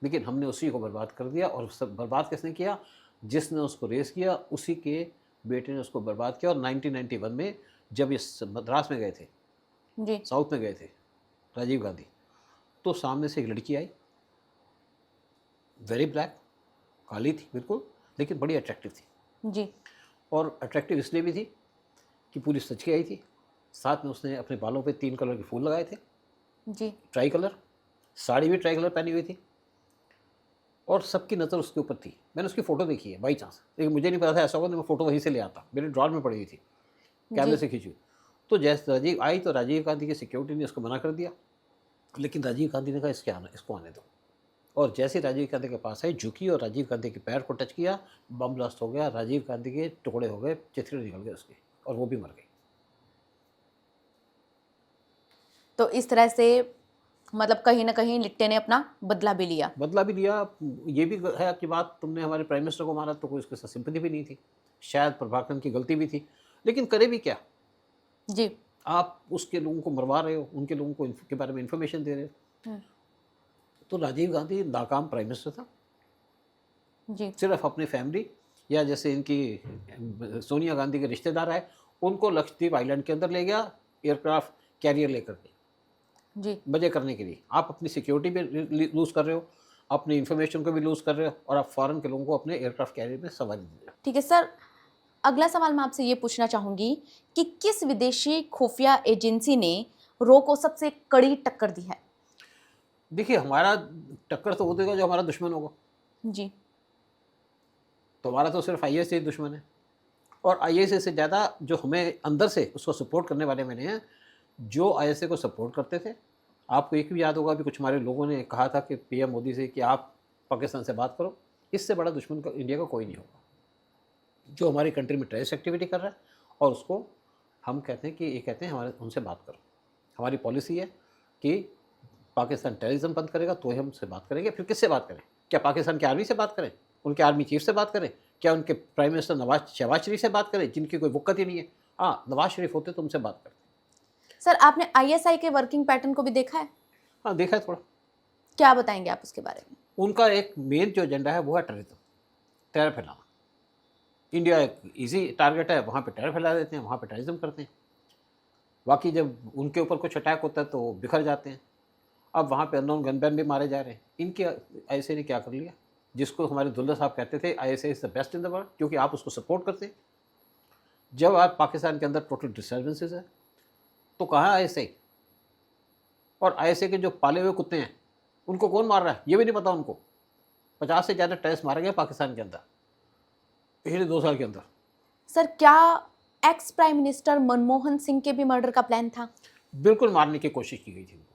S2: लेकिन हमने उसी को बर्बाद कर दिया। और सब बर्बाद किसने किया? जिसने उसको रेस किया उसी के बेटे ने उसको बर्बाद किया। और 1991 में जब ये मद्रास में गए थे,
S1: जी
S2: साउथ में गए थे राजीव गांधी, तो सामने से एक लड़की आई, वेरी ब्लैक, काली थी बिल्कुल, लेकिन बड़ी अट्रैक्टिव थी।
S1: जी
S2: और अट्रैक्टिव इसलिए भी थी कि पूरी सच के आई थी। साथ में उसने अपने बालों पे 3 कलर के फूल लगाए थे,
S1: जी
S2: ट्राई कलर, साड़ी भी ट्राई कलर पहनी हुई थी, और सबकी नज़र उसके ऊपर थी। मैंने उसकी फ़ोटो देखी है बाई चांस, लेकिन मुझे नहीं पता था ऐसा होगा, तो मैं फ़ोटो वहीं से ले आता, मेरे ड्रॉर में पड़ी हुई थी, कैमरे से खींची हुई। तो जैसे राजीव आई तो राजीव गांधी की सिक्योरिटी ने उसको मना कर दिया, लेकिन राजीव गांधी ने कहा इसको आने दो। और जैसे राजीव गांधी के पास आई, झुकी और राजीव गांधी के पैर को टच किया, बम ब्लास्ट हो गया, राजीव गांधी के टुकड़े हो गए, चिथड़े निकल गए उसके, और वो भी मर गई।
S1: तो इस तरह से मतलब कहीं ना कहीं लिट्टे ने अपना बदला भी लिया।
S2: बदला भी लिया। ये भी है आपकी बात, तुमने हमारे प्राइम मिनिस्टर को मारा तो कोई उसके साथ सिंपैथी भी नहीं थी, शायद प्रभाकर की गलती भी थी, लेकिन करे भी क्या।
S1: जी
S2: आप उसके लोगों को मरवा रहे हो, उनके लोगों को के बारे में इंफॉर्मेशन दे रहे हो।
S1: हम्म,
S2: तो राजीव गांधी नाकाम प्राइम मिनिस्टर था।
S1: जी
S2: सिर्फ अपनी फैमिली या जैसे इनकी सोनिया गांधी के रिश्तेदार आए, उनको लक्षद्वीप आइलैंड के अंदर ले गया एयरक्राफ्ट कैरियर लेकर के,
S1: जी
S2: मजे करने के लिए। आप अपनी सिक्योरिटी भी लूज़ कर रहे हो, अपनी इन्फॉर्मेशन को भी लूज़ कर रहे हो, और आप फॉरेन के लोगों को अपने एयरक्राफ्ट कैरियर में सवारी दे रहे हो।
S1: ठीक है सर, अगला सवाल मैं आपसे ये पूछना चाहूंगी कि किस विदेशी खुफिया एजेंसी ने रो को सबसे कड़ी टक्कर दी है?
S2: देखिए, हमारा टक्कर तो वो देगा जो हमारा दुश्मन होगा।
S1: जी
S2: तो हमारा तो सिर्फ आईएसआई दुश्मन है, और आईएसआई से ज़्यादा जो हमें अंदर से उसको सपोर्ट करने वाले मैंने हैं, जो आईएसआई को सपोर्ट करते थे। आपको एक भी याद होगा कि कुछ हमारे लोगों ने कहा था कि पीएम मोदी से कि आप पाकिस्तान से बात करो। इससे बड़ा दुश्मन का इंडिया का कोई नहीं होगा, जो हमारी कंट्री में टेररिस्ट एक्टिविटी कर रहा है, और उसको हम कहते हैं कि ये कहते हैं हमारे उनसे बात करो। हमारी पॉलिसी है कि पाकिस्तान टेररिज्म बंद करेगा तो ही हम उससे बात करेंगे। फिर किससे बात करें? क्या पाकिस्तान की आर्मी से बात करें? उनके आर्मी चीफ से बात करें? क्या उनके प्राइम मिनिस्टर शहबाज शरीफ से बात करें, जिनकी कोई वक़्त ही नहीं है? हाँ, नवाज शरीफ होते तो उनसे बात करते।
S1: सर, आपने आईएसआई के वर्किंग पैटर्न को भी देखा है?
S2: हाँ, देखा है थोड़ा।
S1: क्या बताएंगे आप उसके बारे में?
S2: उनका एक मेन जो एजेंडा है वो है टेररिज्म, टेरर फैलाना। इंडिया एक ईजी टारगेट है, वहाँ पे टेरर फैला देते हैं, वहाँ पे टेररिज्म करते हैं। बाकी जब उनके ऊपर कुछ अटैक होता है तो बिखर जाते हैं। अब वहाँ पे अननोन गनमैन भी मारे जा रहे हैं। इनके आईएसआई ने क्या कर लिया, जिसको हमारे दुल्ला साहब कहते थे ISI is the best in the world, क्योंकि आप उसको सपोर्ट करते हैं। जब आप पाकिस्तान के अंदर टोटल डिस्टर्बेंसेस है, तो कहाँ है आईएसआई? और आईएसआई के जो पाले हुए कुत्ते हैं, उनको कौन मार रहा है ये भी नहीं पता उनको। 50 से ज़्यादा टेररिस्ट मारे गए पाकिस्तान के अंदर पिछले 2 साल के अंदर।
S1: सर, क्या ex prime minister Manmohan Singh के भी मर्डर का प्लान था?
S2: बिल्कुल मारने की कोशिश की गई थी उनको।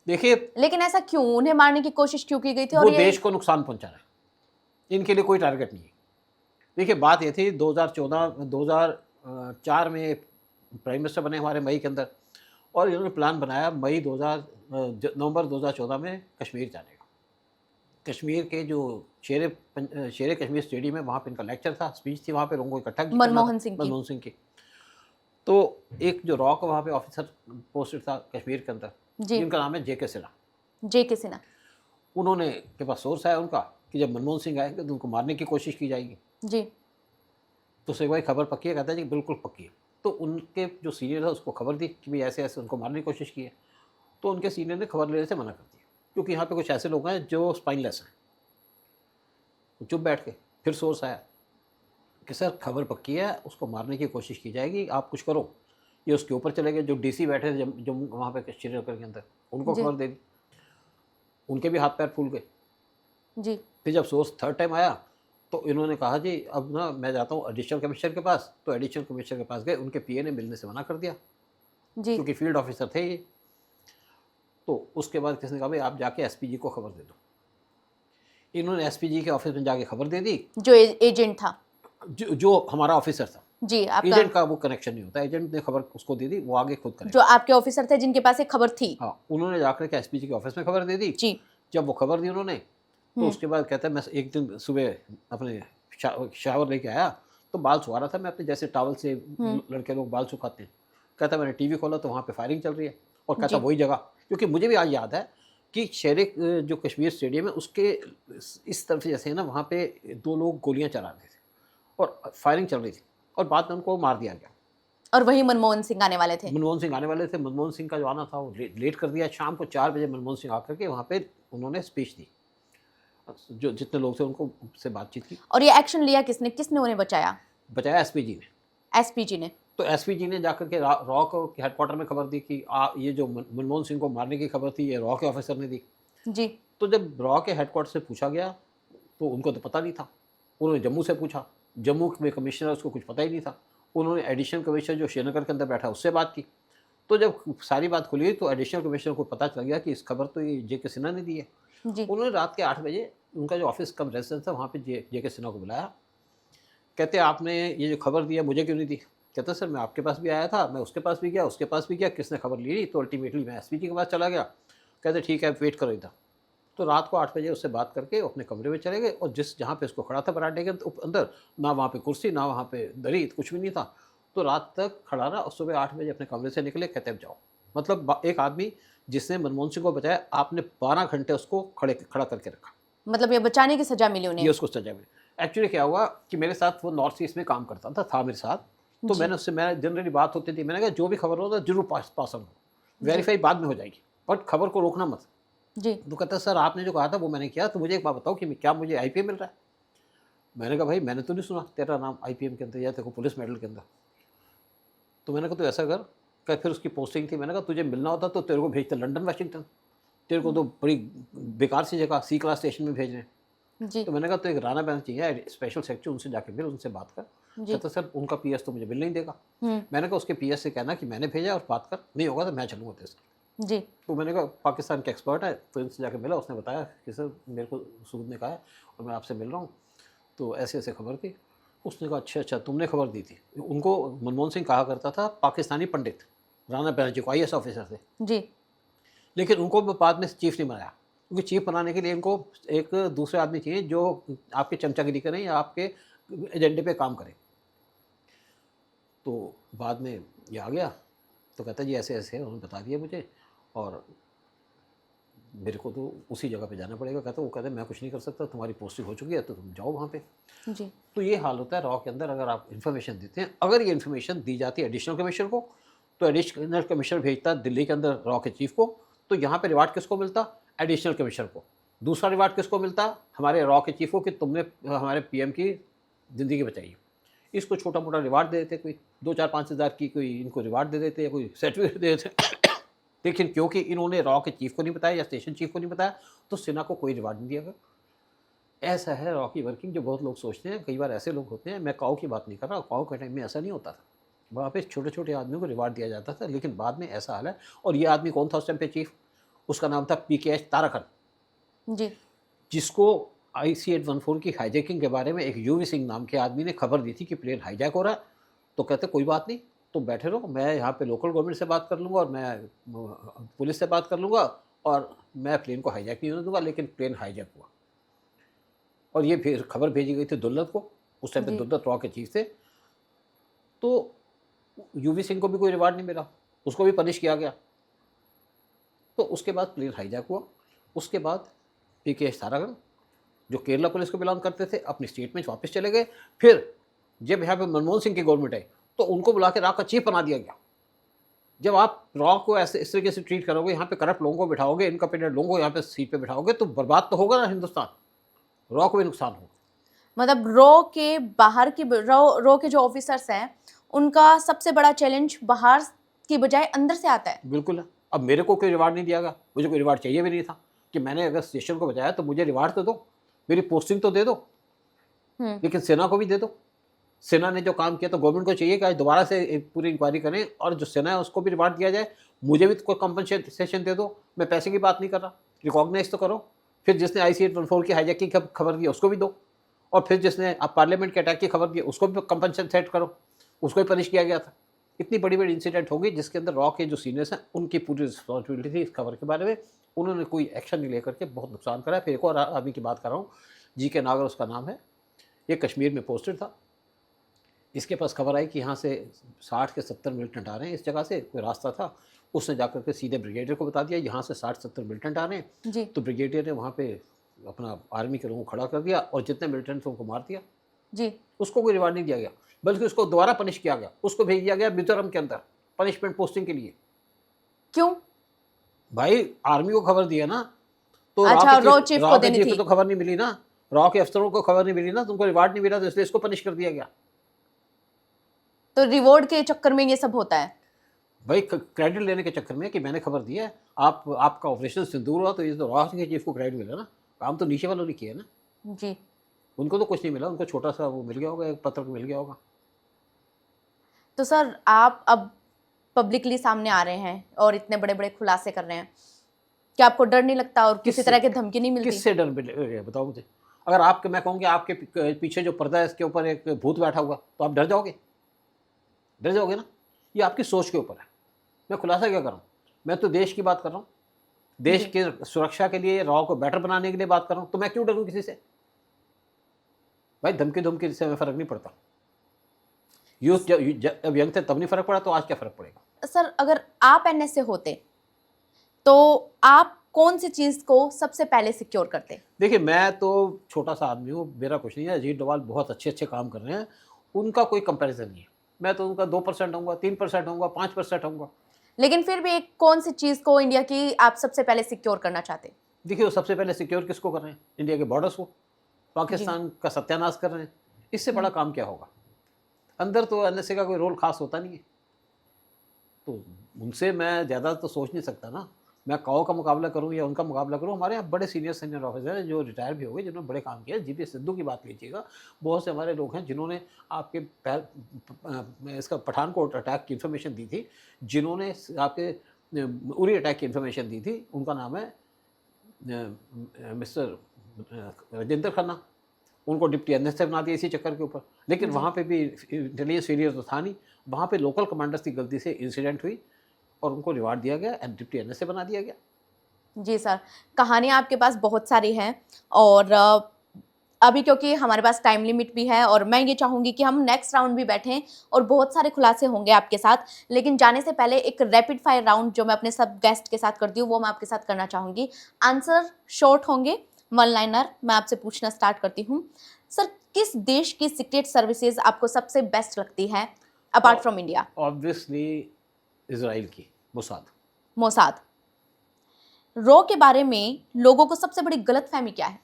S2: देखिए,
S1: लेकिन ऐसा क्यों, उन्हें मारने की कोशिश क्यों की गई थी?
S2: वो
S1: और ये
S2: देश को नुकसान पहुंचा रहा है, इनके लिए कोई टारगेट नहीं है। देखिए, बात ये थी 2004 में प्राइम मिनिस्टर बने हमारे मई के अंदर, और इन्होंने प्लान बनाया नवंबर 2014 में कश्मीर जाने का। कश्मीर के जो शेर कश्मीर स्टेडियम है, वहाँ पे इनका लेक्चर था, स्पीच थी, वहाँ पे लोगों को इकट्ठा करना था,
S1: मनमोहन सिंह की।
S2: मनमोहन सिंह की। तो एक जो रॉ का वहाँ पे ऑफिसर पोस्टेड था कश्मीर के अंदर,
S1: जी
S2: जिनका नाम है जेके सिन्हा।
S1: जेके सिन्हा।
S2: उन्होंने के पास सोर्स आया उनका कि जब मनमोहन सिंह आएंगे तो उनको मारने की कोशिश की जाएगी।
S1: जी
S2: तो उससे भाई खबर पक्की है? कहता है जी बिल्कुल पक्की है। तो उनके जो सीनियर था उसको खबर दी कि भाई ऐसे ऐसे उनको मारने की कोशिश की है। तो उनके सीनियर ने खबर लेने से मना कर दिया, क्योंकि यहाँ पे कुछ ऐसे लोग हैं जो स्पाइनलेस हैं। वो चुप बैठ के फिर सोर्स आया कि सर खबर पक्की है, उसको मारने की कोशिश की जाएगी, आप कुछ करो। ये उसके ऊपर चले गए, जो डीसी बैठे थे जम्मू वहाँ पे श्रीनगर के अंदर, उनको
S1: जी।
S2: खबर दे दी। उनके भी हाथ पैर फूल गए।
S1: जी
S2: फिर जब सोर्स थर्ड टाइम आया तो इन्होंने कहा जी अब ना मैं जाता हूँ एडिशनल कमिश्नर के पास। तो एडिशनल कमिश्नर के पास गए, उनके पीए ने मिलने से मना कर दिया,
S1: जी
S2: क्योंकि फील्ड ऑफिसर थे ये। तो उसके बाद किसने कहा भाई आप जाके एसपीजी को खबर दे दो। इन्होंने एसपीजी के ऑफिस में जाके खबर दे दी।
S1: जो एजेंट था।
S2: जो हमारा ऑफिसर था,
S1: जी, आपका
S2: एजेंट का वो कनेक्शन नहीं होता। एजेंट ने खबर उसको दे दी, वो आगे खुद करेगा।
S1: जो आपके ऑफिसर थे जिनके पास एक खबर थी।
S2: हाँ, उन्होंने जाकर के एसपीजी के ऑफिस में खबर दे दी।
S1: जी
S2: जब वो खबर दी उन्होंने, तो उसके बाद कहता है मैं एक दिन सुबह अपने शावर लेके आया तो बाल सुखा रहा था मैं अपने, जैसे टॉवल से लड़के लोग बाल सुखाते हैं। कहता मैंने टीवी खोला तो वहाँ पे फायरिंग चल रही है, और कहता
S1: जी।
S2: वही जगह, क्योंकि मुझे भी आज याद है कि जो कश्मीर स्टेडियम है उसके इस तरफ से जैसे है ना, वहाँ पे 2 लोग गोलियाँ चला रहे थे और फायरिंग चल रही थी, और बाद में उनको मार दिया गया।
S1: और वही मनमोहन सिंह आने वाले थे।
S2: मनमोहन सिंह आने वाले थे। मनमोहन सिंह का जो आना था वो लेट कर दिया। शाम को 4 बजे मनमोहन सिंह आकर के वहाँ पे उन्होंने स्पीच दी। जो जितने लोग थे उनको से बातचीत की।
S1: और ये एक्शन लिया किसने, किसने उन्हें बचाया?
S2: बचाया एसपीजी ने।
S1: एसपीजी ने।
S2: तो एसपीजी ने जाकर के रॉ के हेडक्वार्टर में खबर दी कि ये जो मनमोहन सिंह को मारने की खबर थी ये रॉ के ऑफिसर ने दी।
S1: जी
S2: तो जब रॉ के हेडक्वार्टर से पूछा गया तो उनको तो पता नहीं था। उन्होंने जम्मू से पूछा, जम्मू में कमिश्नर उसको कुछ पता ही नहीं था। उन्होंने एडिशनल कमिश्नर जो श्रीनगर के अंदर बैठा उससे बात की। तो जब सारी बात खुली तो एडिशनल कमिश्नर को पता चल गया कि इस खबर तो ये जेके सिन्हा ने दी है।
S1: जी
S2: उन्होंने रात के 8 बजे उनका जो ऑफिस कम रेजिडेंस था वहाँ पे जेके सिन्हा को बुलाया। कहते आपने ये जो खबर दी है मुझे क्यों नहीं दी? कहता सर मैं आपके पास भी आया था, मैं उसके पास भी गया, उसके पास भी गया, किसने खबर ली नहीं, तो अल्टीमेटली मैं एसपीजी के पास चला गया। कहते ठीक है वेट करो इधर। तो रात को 8 बजे उससे बात करके अपने कमरे में चले गए, और जहाँ पे उसको खड़ा था बरामदे के अंदर, ना वहाँ पे कुर्सी, ना वहाँ पे दरी, कुछ भी नहीं था। तो रात तक खड़ा रहा और सुबह 8 बजे अपने कमरे से निकले, कहते अब जाओ। मतलब एक आदमी जिसने मनमोहन सिंह को बचाया, आपने 12 घंटे उसको खड़ा करके रखा,
S1: मतलब ये बचाने की सजा मिली
S2: ये
S1: उन्हें।
S2: उसको सजा मिली। एक्चुअली क्या हुआ कि मेरे साथ वो नॉर्थ ईस्ट में काम करता था मेरे साथ, तो
S1: जी।
S2: मैंने उससे, मैं जनरली बात होती थी, मैंने कहा जो भी खबर हो तो जरूर पास ऑन हो, वेरीफाई बाद में हो जाएगी, बट खबर को रोकना मत।
S1: जी।
S2: तो कहता सर आपने जो कहा था वो मैंने किया, तो मुझे एक बात बताओ कि क्या मुझे आईपीएम मिल रहा है? मैंने कहा भाई मैंने तो नहीं सुना तेरा नाम आईपीएम के अंदर या तेरे को पुलिस मेडल के अंदर। तो मैंने कहा तो ऐसा कर, क्या फिर उसकी पोस्टिंग थी, मैंने कहा तुझे मिलना होता तो तेरे को भेजते लंदन वाशिंगटन, तेरे को तो बड़ी बेकार सी जगह सी क्लास स्टेशन में भेज रहे हैं।
S1: जी।
S2: तो मैंने कहा तो एक राणा बनर्जी है स्पेशल सेक्रेटरी, उनसे जाके मिल, उनसे बात कर।
S1: जी।
S2: कहता सर उनका पीएस तो मुझे मिल नहीं देगा।
S1: हम्म।
S2: मैंने कहा उसके पीएस से कहना कि मैंने भेजा और बात कर, नहीं होगा तो मैं चलूँगा तेरे साथ।
S1: जी।
S2: तो मैंने कहा पाकिस्तान के एक्सपर्ट है, तो इनसे जाके मिला, उसने बताया कि सर मेरे को सूद ने कहा है और मैं आपसे मिल रहा हूँ, तो ऐसे ऐसे खबर थी। उसने कहा अच्छा अच्छा तुमने खबर दी थी। उनको मनमोहन सिंह कहा करता था पाकिस्तानी पंडित, राणा बनर्जी को आईएएस ऑफिसर थे,
S1: जी।
S2: लेकिन उनको बाद में चीफ नहीं बनाया, क्योंकि चीफ बनाने के लिए इनको एक दूसरे आदमी चाहिए जो आपके चमचागिरी करें या आपके एजेंडे पे काम करें। तो बाद में ये आ गया, तो कहता जी ऐसे ऐसे है, उन्होंने बता दिया मुझे और मेरे को तो उसी जगह पे जाना पड़ेगा। कहता वो कहते मैं कुछ नहीं कर सकता, तुम्हारी पोस्टिंग हो चुकी है तो तुम जाओ वहाँ पे।
S1: जी।
S2: तो ये हाल होता है रॉ के अंदर, अगर आप इन्फॉर्मेशन देते हैं, अगर ये इन्फॉर्मेशन दी जाती है एडिशनल कमिश्नर को, तो एडिशनल कमिश्नर भेजता है दिल्ली के अंदर रॉ के चीफ को, तो यहाँ पे रिवार्ड किसको मिलता? एडिशनल कमिश्नर को। दूसरा रिवार्ड किसको मिलता? हमारे रॉ के चीफ को, कि तुमने हमारे पीएम की ज़िंदगी बचाई। इसको छोटा मोटा रिवार्ड दे देते, कोई 2-4-5 हज़ार की कोई इनको रिवार्ड दे देते या कोई सर्टिफिकेट दे देते। लेकिन क्योंकि इन्होंने रॉ के चीफ को नहीं बताया या स्टेशन चीफ को नहीं बताया, तो सेना को कोई रिवार्ड नहीं दिया गया। ऐसा है रॉ की वर्किंग, जो बहुत लोग सोचते हैं। कई बार ऐसे लोग होते हैं, मैं काऊ की बात नहीं कर रहा, काऊ के टाइम में ऐसा नहीं होता था, वहाँ पे छोटे छोटे आदमियों को रिवार्ड दिया जाता था, लेकिन बाद में ऐसा हाल है। और ये आदमी कौन था उस टाइम पे चीफ? उसका नाम था PKH तारकन,
S1: जी।
S2: जिसको IC-814 की हाईजैकिंग के बारे में एक UV सिंह नाम के आदमी ने खबर दी थी कि प्लेन हाईजैक हो रहा है। तो कहते कोई बात नहीं, तुम बैठे रहो, मैं यहाँ पे लोकल गवर्नमेंट से बात कर लूँगा और मैं पुलिस से बात कर लूँगा और मैं प्लेन को हाईजैक नहीं होने दूंगा। लेकिन प्लेन हाईजैक हुआ और ये फिर खबर भेजी गई थी दुल्लत को। उस टाइम पे
S1: जी।
S2: दुल्लत रॉ के चीफ थे। तो UV सिंह को भी कोई रिवार्ड नहीं मिला, उसको भी पनिश किया गया। तो उसके बाद प्लेन हाईजैक हुआ। उसके बाद PKH तारागन, जो केरला पुलिस को बिलोंग करते थे, अपनी स्टेट में वापस चले गए। फिर जब यहाँ पे मनमोहन सिंह की गवर्नमेंट आई, तो उनको बुला के रॉ का चीफ बना दिया गया। जब आप रॉ को ऐसे इस तरीके से ट्रीट करोगे, यहाँ पे करप्ट लोगों को बिठाओगे, इनकम्पिटेंट लोगों को यहाँ पे सीट पे बिठाओगे, तो बर्बाद तो होगा ना हिंदुस्तान, रॉ को भी नुकसान होगा।
S1: मतलब रॉ के बाहर की रॉ के जो ऑफिसर्स हैं उनका सबसे बड़ा चैलेंज बाहर की बजाय अंदर से आता है।
S2: बिल्कुल है। अब मेरे को कोई रिवार्ड नहीं दिया गया, मुझे कोई रिवार्ड चाहिए भी नहीं था कि मैंने अगर स्टेशन को बचाया तो मुझे रिवार्ड तो दो, मेरी पोस्टिंग तो दे दो, लेकिन सेना को भी दे दो। सेना ने जो काम किया, तो गवर्नमेंट को चाहिए कि आज दोबारा से एक पूरी इंक्वायरी करें और जो सेना है उसको भी रिवार्ड दिया जाए। मुझे भी कोई कंपनसेशन दे दो, मैं पैसे की बात नहीं कर रहा, रिकॉग्नाइज तो करो। फिर जिसने IC-814 की हाईजैकिंग की खबर दी उसको भी दो, और फिर जिसने आप पार्लियामेंट के अटैक की खबर दी उसको भी कंपनसेट करो, उसको भी पनिश किया गया था। इतनी बड़ी बड़ी इंसिडेंट होगी जिसके अंदर रॉ के जो सीनियर्स हैं उनकी पूरी रिस्पॉन्सिबिलिटी थी इस खबर के बारे में। उन्होंने कोई एक्शन नहीं लेकर के बहुत नुकसान करा है। फिर एक और आदमी की बात कर रहा हूँ, GK नागर उसका नाम है, ये कश्मीर में पोस्टेड था। इसके पास खबर आई कि यहाँ से 60 के 70 मिलिटेंट आ रहे हैं, इस जगह से कोई रास्ता था, उसने जाकर के सीधे ब्रिगेडियर को बता दिया यहाँ से 60-70 मिलिटेंट आ रहे हैं।
S1: जी।
S2: तो ब्रिगेडियर ने वहाँ पे अपना आर्मी के लोगों को खड़ा कर दिया और जितने मिलिटेंट थे उनको मार दिया।
S1: जी।
S2: उसको कोई रिवार्ड नहीं दिया गया, बल्कि उसको दोबारा पनिश किया गया, उसको भेज दिया गया मिजोरम के अंदर पनिशमेंट पोस्टिंग के लिए।
S1: क्यों?
S2: भाई आर्मी को खबर दी है ना, तो
S1: अच्छा, रॉ चीफ को देनी
S2: चीफ
S1: थी।
S2: को तो खबर नहीं मिली ना, रॉ के अफसरों को खबर नहीं मिली ना, तुमको रिवार्ड नहीं मिला, तो इसलिए इसको पनिश कर दिया गया।
S1: तो रिवॉर्ड के चक्कर में ये सब होता है।
S2: भाई क्रेडिट लेने के चक्कर में कि मैंने खबर दी है, आपका ऑपरेशन सिंदूर हुआ, तो ये तो रॉ के चीफ को क्रेडिट मिला ना, काम तो नीचे वालों ने किया ना।
S1: जी।
S2: उनको तो कुछ नहीं मिला, उनको छोटा सा वो मिल गया होगा, एक पत्र मिल गया होगा।
S1: तो सर आप अब पब्लिकली सामने आ रहे हैं और इतने बड़े बड़े खुलासे कर रहे हैं, क्या आपको डर नहीं लगता और किसी तरह की धमकी नहीं मिलती?
S2: किससे डर मिलेगा बताओ मुझे? अगर आपके, मैं कहूँगी आपके पीछे जो पर्दा है इसके ऊपर एक भूत बैठा हुआ, तो आप डर जाओगे? डर जाओगे ना? ये आपकी सोच के ऊपर है। मैं खुलासा क्या कर रहा हूँ? मैं तो देश की बात कर रहा हूँ, देश के सुरक्षा के लिए, रॉ को बेटर बनाने के लिए बात कर रहा हूँ, तो मैं क्यों डरूँ किसी से? भाई धमकी धमकी से हमें फर्क नहीं पड़ता। यूथ जब यंग थे तब नहीं फ़र्क पड़ा, तो आज क्या फ़र्क पड़ेगा?
S1: सर अगर आप एनएसए होते तो आप कौन सी चीज़ को सबसे पहले सिक्योर करते?
S2: देखिए, मैं तो छोटा सा आदमी हूँ, मेरा कुछ नहीं है। अजीत डोभाल बहुत अच्छे-अच्छे काम कर रहे हैं, उनका कोई कंपैरिज़न नहीं है। मैं तो उनका 2% होऊँगा, 3% होऊँगा, 5% होऊँगा।
S1: लेकिन फिर भी एक कौन सी चीज़ को इंडिया की आप सबसे पहले सिक्योर करना चाहते?
S2: देखिए, वो सबसे पहले सिक्योर किसको कर रहे हैं? इंडिया के बॉर्डर्स को,
S1: जी।
S2: पाकिस्तान का सत्यानाश कर रहे हैं। इससे बड़ा
S1: हुँ।
S2: काम क्या होगा? अंदर तो एनएसए का कोई रोल ख़ास होता नहीं है। तो उनसे मैं ज़्यादा तो सोच नहीं सकता ना। मैं काओ का मुकाबला करूँ या उनका मुकाबला करूँ, हमारे यहाँ बड़े सीनियर ऑफ़िसर हैं जो रिटायर भी हो गए, जिन्होंने बड़े काम किए। जीपी सिद्धू की बात लीजिएगा, बहुत से हमारे लोग हैं जिन्होंने आपके इसका पठानकोट अटैक की इन्फॉर्मेशन दी थी, जिन्होंने आपके उरी अटैक की इन्फॉर्मेशन दी थी। उनका नाम है मिस्टर राजेंद्र खन्ना। उनको डिप्टी एनएसए बना दिया इसी चक्कर के ऊपर। लेकिन
S1: जी।
S2: वहाँ पे भी इंटेलिजेंस फेलियर तो था नहीं, वहाँ पे लोकल कमांडर्स की गलती से इंसिडेंट हुई और उनको रिवार्ड दिया गया एंड डिप्टी एनएसए बना दिया गया।
S1: जी सर, कहानियाँ आपके पास बहुत सारी हैं और अभी क्योंकि हमारे पास टाइम लिमिट भी है और मैं ये चाहूँगी कि हम नेक्स्ट राउंड भी बैठें और बहुत सारे खुलासे होंगे आपके साथ। लेकिन जाने से पहले एक रैपिड फायर राउंड जो मैं अपने सब गेस्ट के साथ करती हूँ, वो मैं आपके साथ करना चाहूँगी। आंसर शॉर्ट होंगे, वन लाइनर। मैं आपसे पूछना स्टार्ट करती हूँ। सर, किस देश की सीक्रेट सर्विसेज़ आपको सबसे बेस्ट लगती है apart from India?
S2: Obviously Israel की मोसाद।
S1: मोसाद। रॉ के बारे में लोगों को सबसे बड़ी गलतफ़हमी क्या है?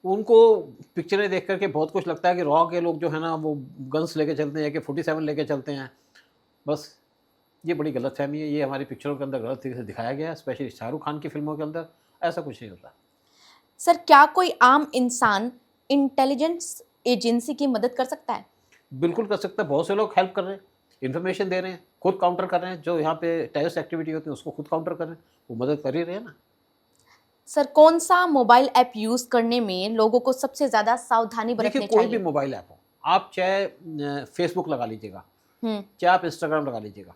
S2: उनको पिक्चरें देख कर के बहुत कुछ लगता है कि रॉ के लोग जो है ना वो गन्स लेके चलते हैं, AK-47 लेके चलते हैं। बस ये बड़ी गलतफ़हमी है, ये हमारी पिक्चरों के अंदर गलत तरीके से दिखाया गया है, स्पेशली शाहरुख खान की फ़िल्मों के अंदर। ऐसा कुछ नहीं होता।
S1: सर, क्या कोई आम इंसान इंटेलिजेंस एजेंसी की मदद कर सकता है?
S2: बिल्कुल कर सकता है, बहुत से लोग हेल्प कर रहे हैं, इन्फॉर्मेशन दे रहे हैं, खुद काउंटर कर रहे हैं। जो यहाँ पे टेररिस्ट एक्टिविटी होती है उसको खुद काउंटर कर रहे हैं, वो मदद कर ही रहे हैं ना।
S1: सर, कौन-सा मोबाइल ऐप यूज़ करने में लोगों को सबसे ज़्यादा सावधानी
S2: देखिए,
S1: बरतनी
S2: कोई भी
S1: चाहिए?
S2: मोबाइल ऐप हो, आप चाहे फ़ेसबुक लगा लीजिएगा,
S1: हुँ।
S2: चाहे आप इंस्टाग्राम लगा लीजिएगा,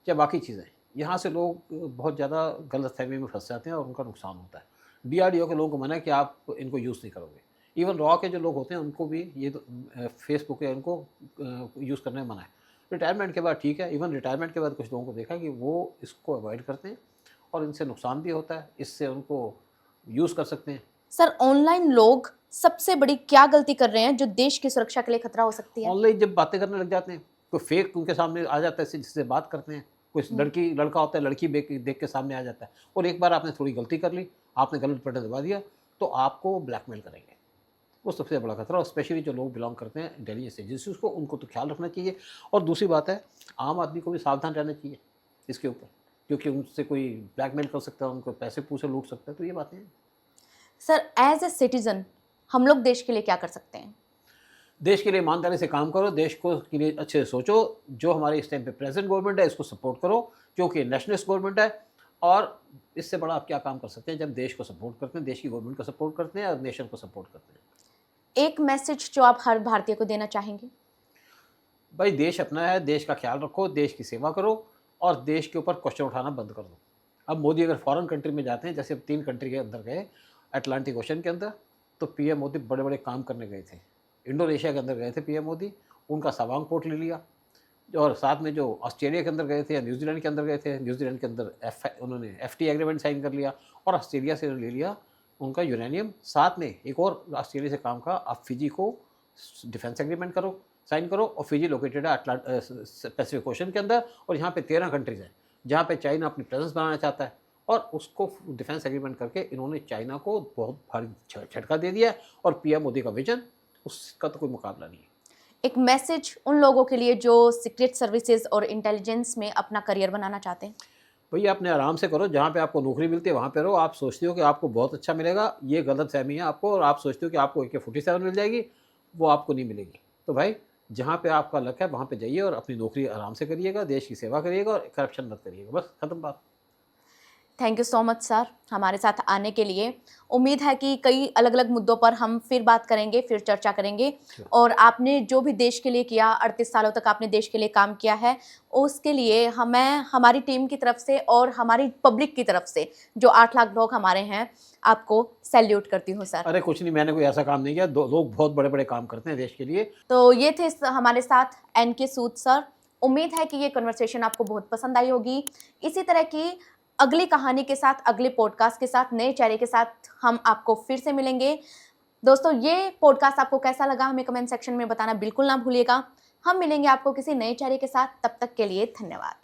S2: चाहे बाकी चीज़ें, यहाँ से लोग बहुत ज़्यादा गलतफ़हमी में फँस जाते हैं और उनका नुकसान होता है। डीआरडीओ के लोगों को मना है कि आप इनको यूज़ नहीं करोगे। इवन रॉ के जो लोग होते हैं उनको भी ये तो फ़ेसबुक या इनको यूज़ करने में मना है। रिटायरमेंट के बाद ठीक है, इवन रिटायरमेंट के बाद कुछ लोगों को देखा कि वो इसको अवॉइड करते हैं और इनसे नुकसान भी होता है, इससे उनको यूज़ कर सकते हैं।
S1: सर, ऑनलाइन लोग सबसे बड़ी क्या गलती कर रहे हैं जो देश की सुरक्षा के लिए खतरा हो सकती है?
S2: ऑनलाइन जब बातें करने लग जाते हैं, कोई फेक उनके सामने आ जाता है जिससे बात करते हैं। कोई
S1: हुँ।
S2: लड़की लड़का होता है, लड़की देख के सामने आ जाता है और एक बार आपने थोड़ी गलती कर ली, आपने गलत बटन दबा दिया, तो आपको ब्लैकमेल करेंगे। वो सबसे बड़ा खतरा, और स्पेशली जो लोग बिलॉन्ग करते हैं इंटेलिजेंस एजेंसीज़ को, उनको तो ख्याल रखना चाहिए। और दूसरी बात है, आम आदमी को भी सावधान रहना चाहिए इसके ऊपर, क्योंकि उनसे कोई ब्लैकमेल कर सकता है, उनको पैसे पूसे लूट सकता है, तो ये बातें हैं।
S1: सर, एज़ अ सिटिज़न हम लोग देश के लिए क्या कर सकते हैं?
S2: देश के लिए ईमानदारी से काम करो, देश को के लिए अच्छे से सोचो। जो हमारे इस टाइम पे प्रेजेंट गवर्नमेंट है इसको सपोर्ट करो, क्योंकि नेशनलिस्ट गवर्नमेंट है। और इससे बड़ा आप क्या काम कर सकते हैं जब देश को सपोर्ट करते हैं, देश की गवर्नमेंट को सपोर्ट करते हैं और नेशन को सपोर्ट करते हैं।
S1: एक मैसेज जो आप हर भारतीय को देना चाहेंगे?
S2: भाई, देश अपना है, देश का ख्याल रखो, देश की सेवा करो और देश के ऊपर क्वेश्चन उठाना बंद कर दो। अब मोदी अगर फॉरेन कंट्री में जाते हैं, जैसे अब 3 कंट्री के अंदर गए अटलांटिक ओशन के अंदर, तो पीएम मोदी बड़े-बड़े काम करने गए थे। इंडोनेशिया के अंदर गए थे पीएम मोदी, उनका सवांग पोर्ट ले लिया। और साथ में जो ऑस्ट्रेलिया के अंदर गए थे या न्यूजीलैंड के अंदर गए थे, न्यूजीलैंड के अंदर उन्होंने एफटी एग्रीमेंट साइन कर लिया और ऑस्ट्रेलिया से ले लिया उनका यूरेनियम। साथ में एक और ऑस्ट्रेलिया से काम का, आप फिजी को डिफेंस एग्रीमेंट करो, साइन करो। और फिजी लोकेटेड है पैसिफिक ओशन के अंदर, और यहाँ पे 13 कंट्रीज़ हैं जहाँ पे चाइना अपनी प्रेजेंस बनाना चाहता है, और उसको डिफेंस एग्रीमेंट करके इन्होंने चाइना को बहुत भारी झटका दे दिया है। और पीएम मोदी का विजन, उसका तो कोई मुकाबला नहीं है।
S1: एक मैसेज उन लोगों के लिए जो सीक्रेट सर्विसेज और इंटेलिजेंस में अपना करियर बनाना चाहते हैं?
S2: भैया, अपने आराम से करो, जहाँ पे आपको नौकरी मिलती है वहाँ पे रहो। आप सोचते हो कि आपको बहुत अच्छा मिलेगा, ये गलतफहमी है आपको। और आप सोचते हो कि आपको AK-47 मिल जाएगी, वो आपको नहीं मिलेगी। तो भाई, जहाँ पे आपका लक है वहाँ पे जाइए और अपनी नौकरी आराम से करिएगा, देश की सेवा करिएगा और करप्शन मत करिएगा। बस खत्म बात।
S1: Thank you so much sir हमारे साथ आने के लिए। उम्मीद है कि कई अलग-अलग मुद्दों पर हम फिर बात करेंगे, फिर चर्चा करेंगे।
S2: Sure.
S1: और आपने जो भी देश के लिए किया, 38 सालों तक आपने देश के लिए काम किया है, उसके लिए मैं हमारी टीम की तरफ से और हमारी पब्लिक की तरफ से, जो 8 लाख लोग हमारे हैं, आपको सैल्यूट करती हूँ सर।
S2: अरे कुछ नहीं, मैंने कोई ऐसा काम नहीं किया, लोग बहुत बड़े बड़े काम करते हैं देश के लिए।
S1: तो ये थे हमारे साथ एनके सूद सर। उम्मीद है कि ये कन्वर्सेशन आपको बहुत पसंद आई होगी। इसी तरह की अगली कहानी के साथ, अगले पॉडकास्ट के साथ, नए चेहरे के साथ हम आपको फिर से मिलेंगे। दोस्तों, ये पॉडकास्ट आपको कैसा लगा हमें कमेंट सेक्शन में बताना बिल्कुल ना भूलिएगा। हम मिलेंगे आपको किसी नए चेहरे के साथ, तब तक के लिए धन्यवाद।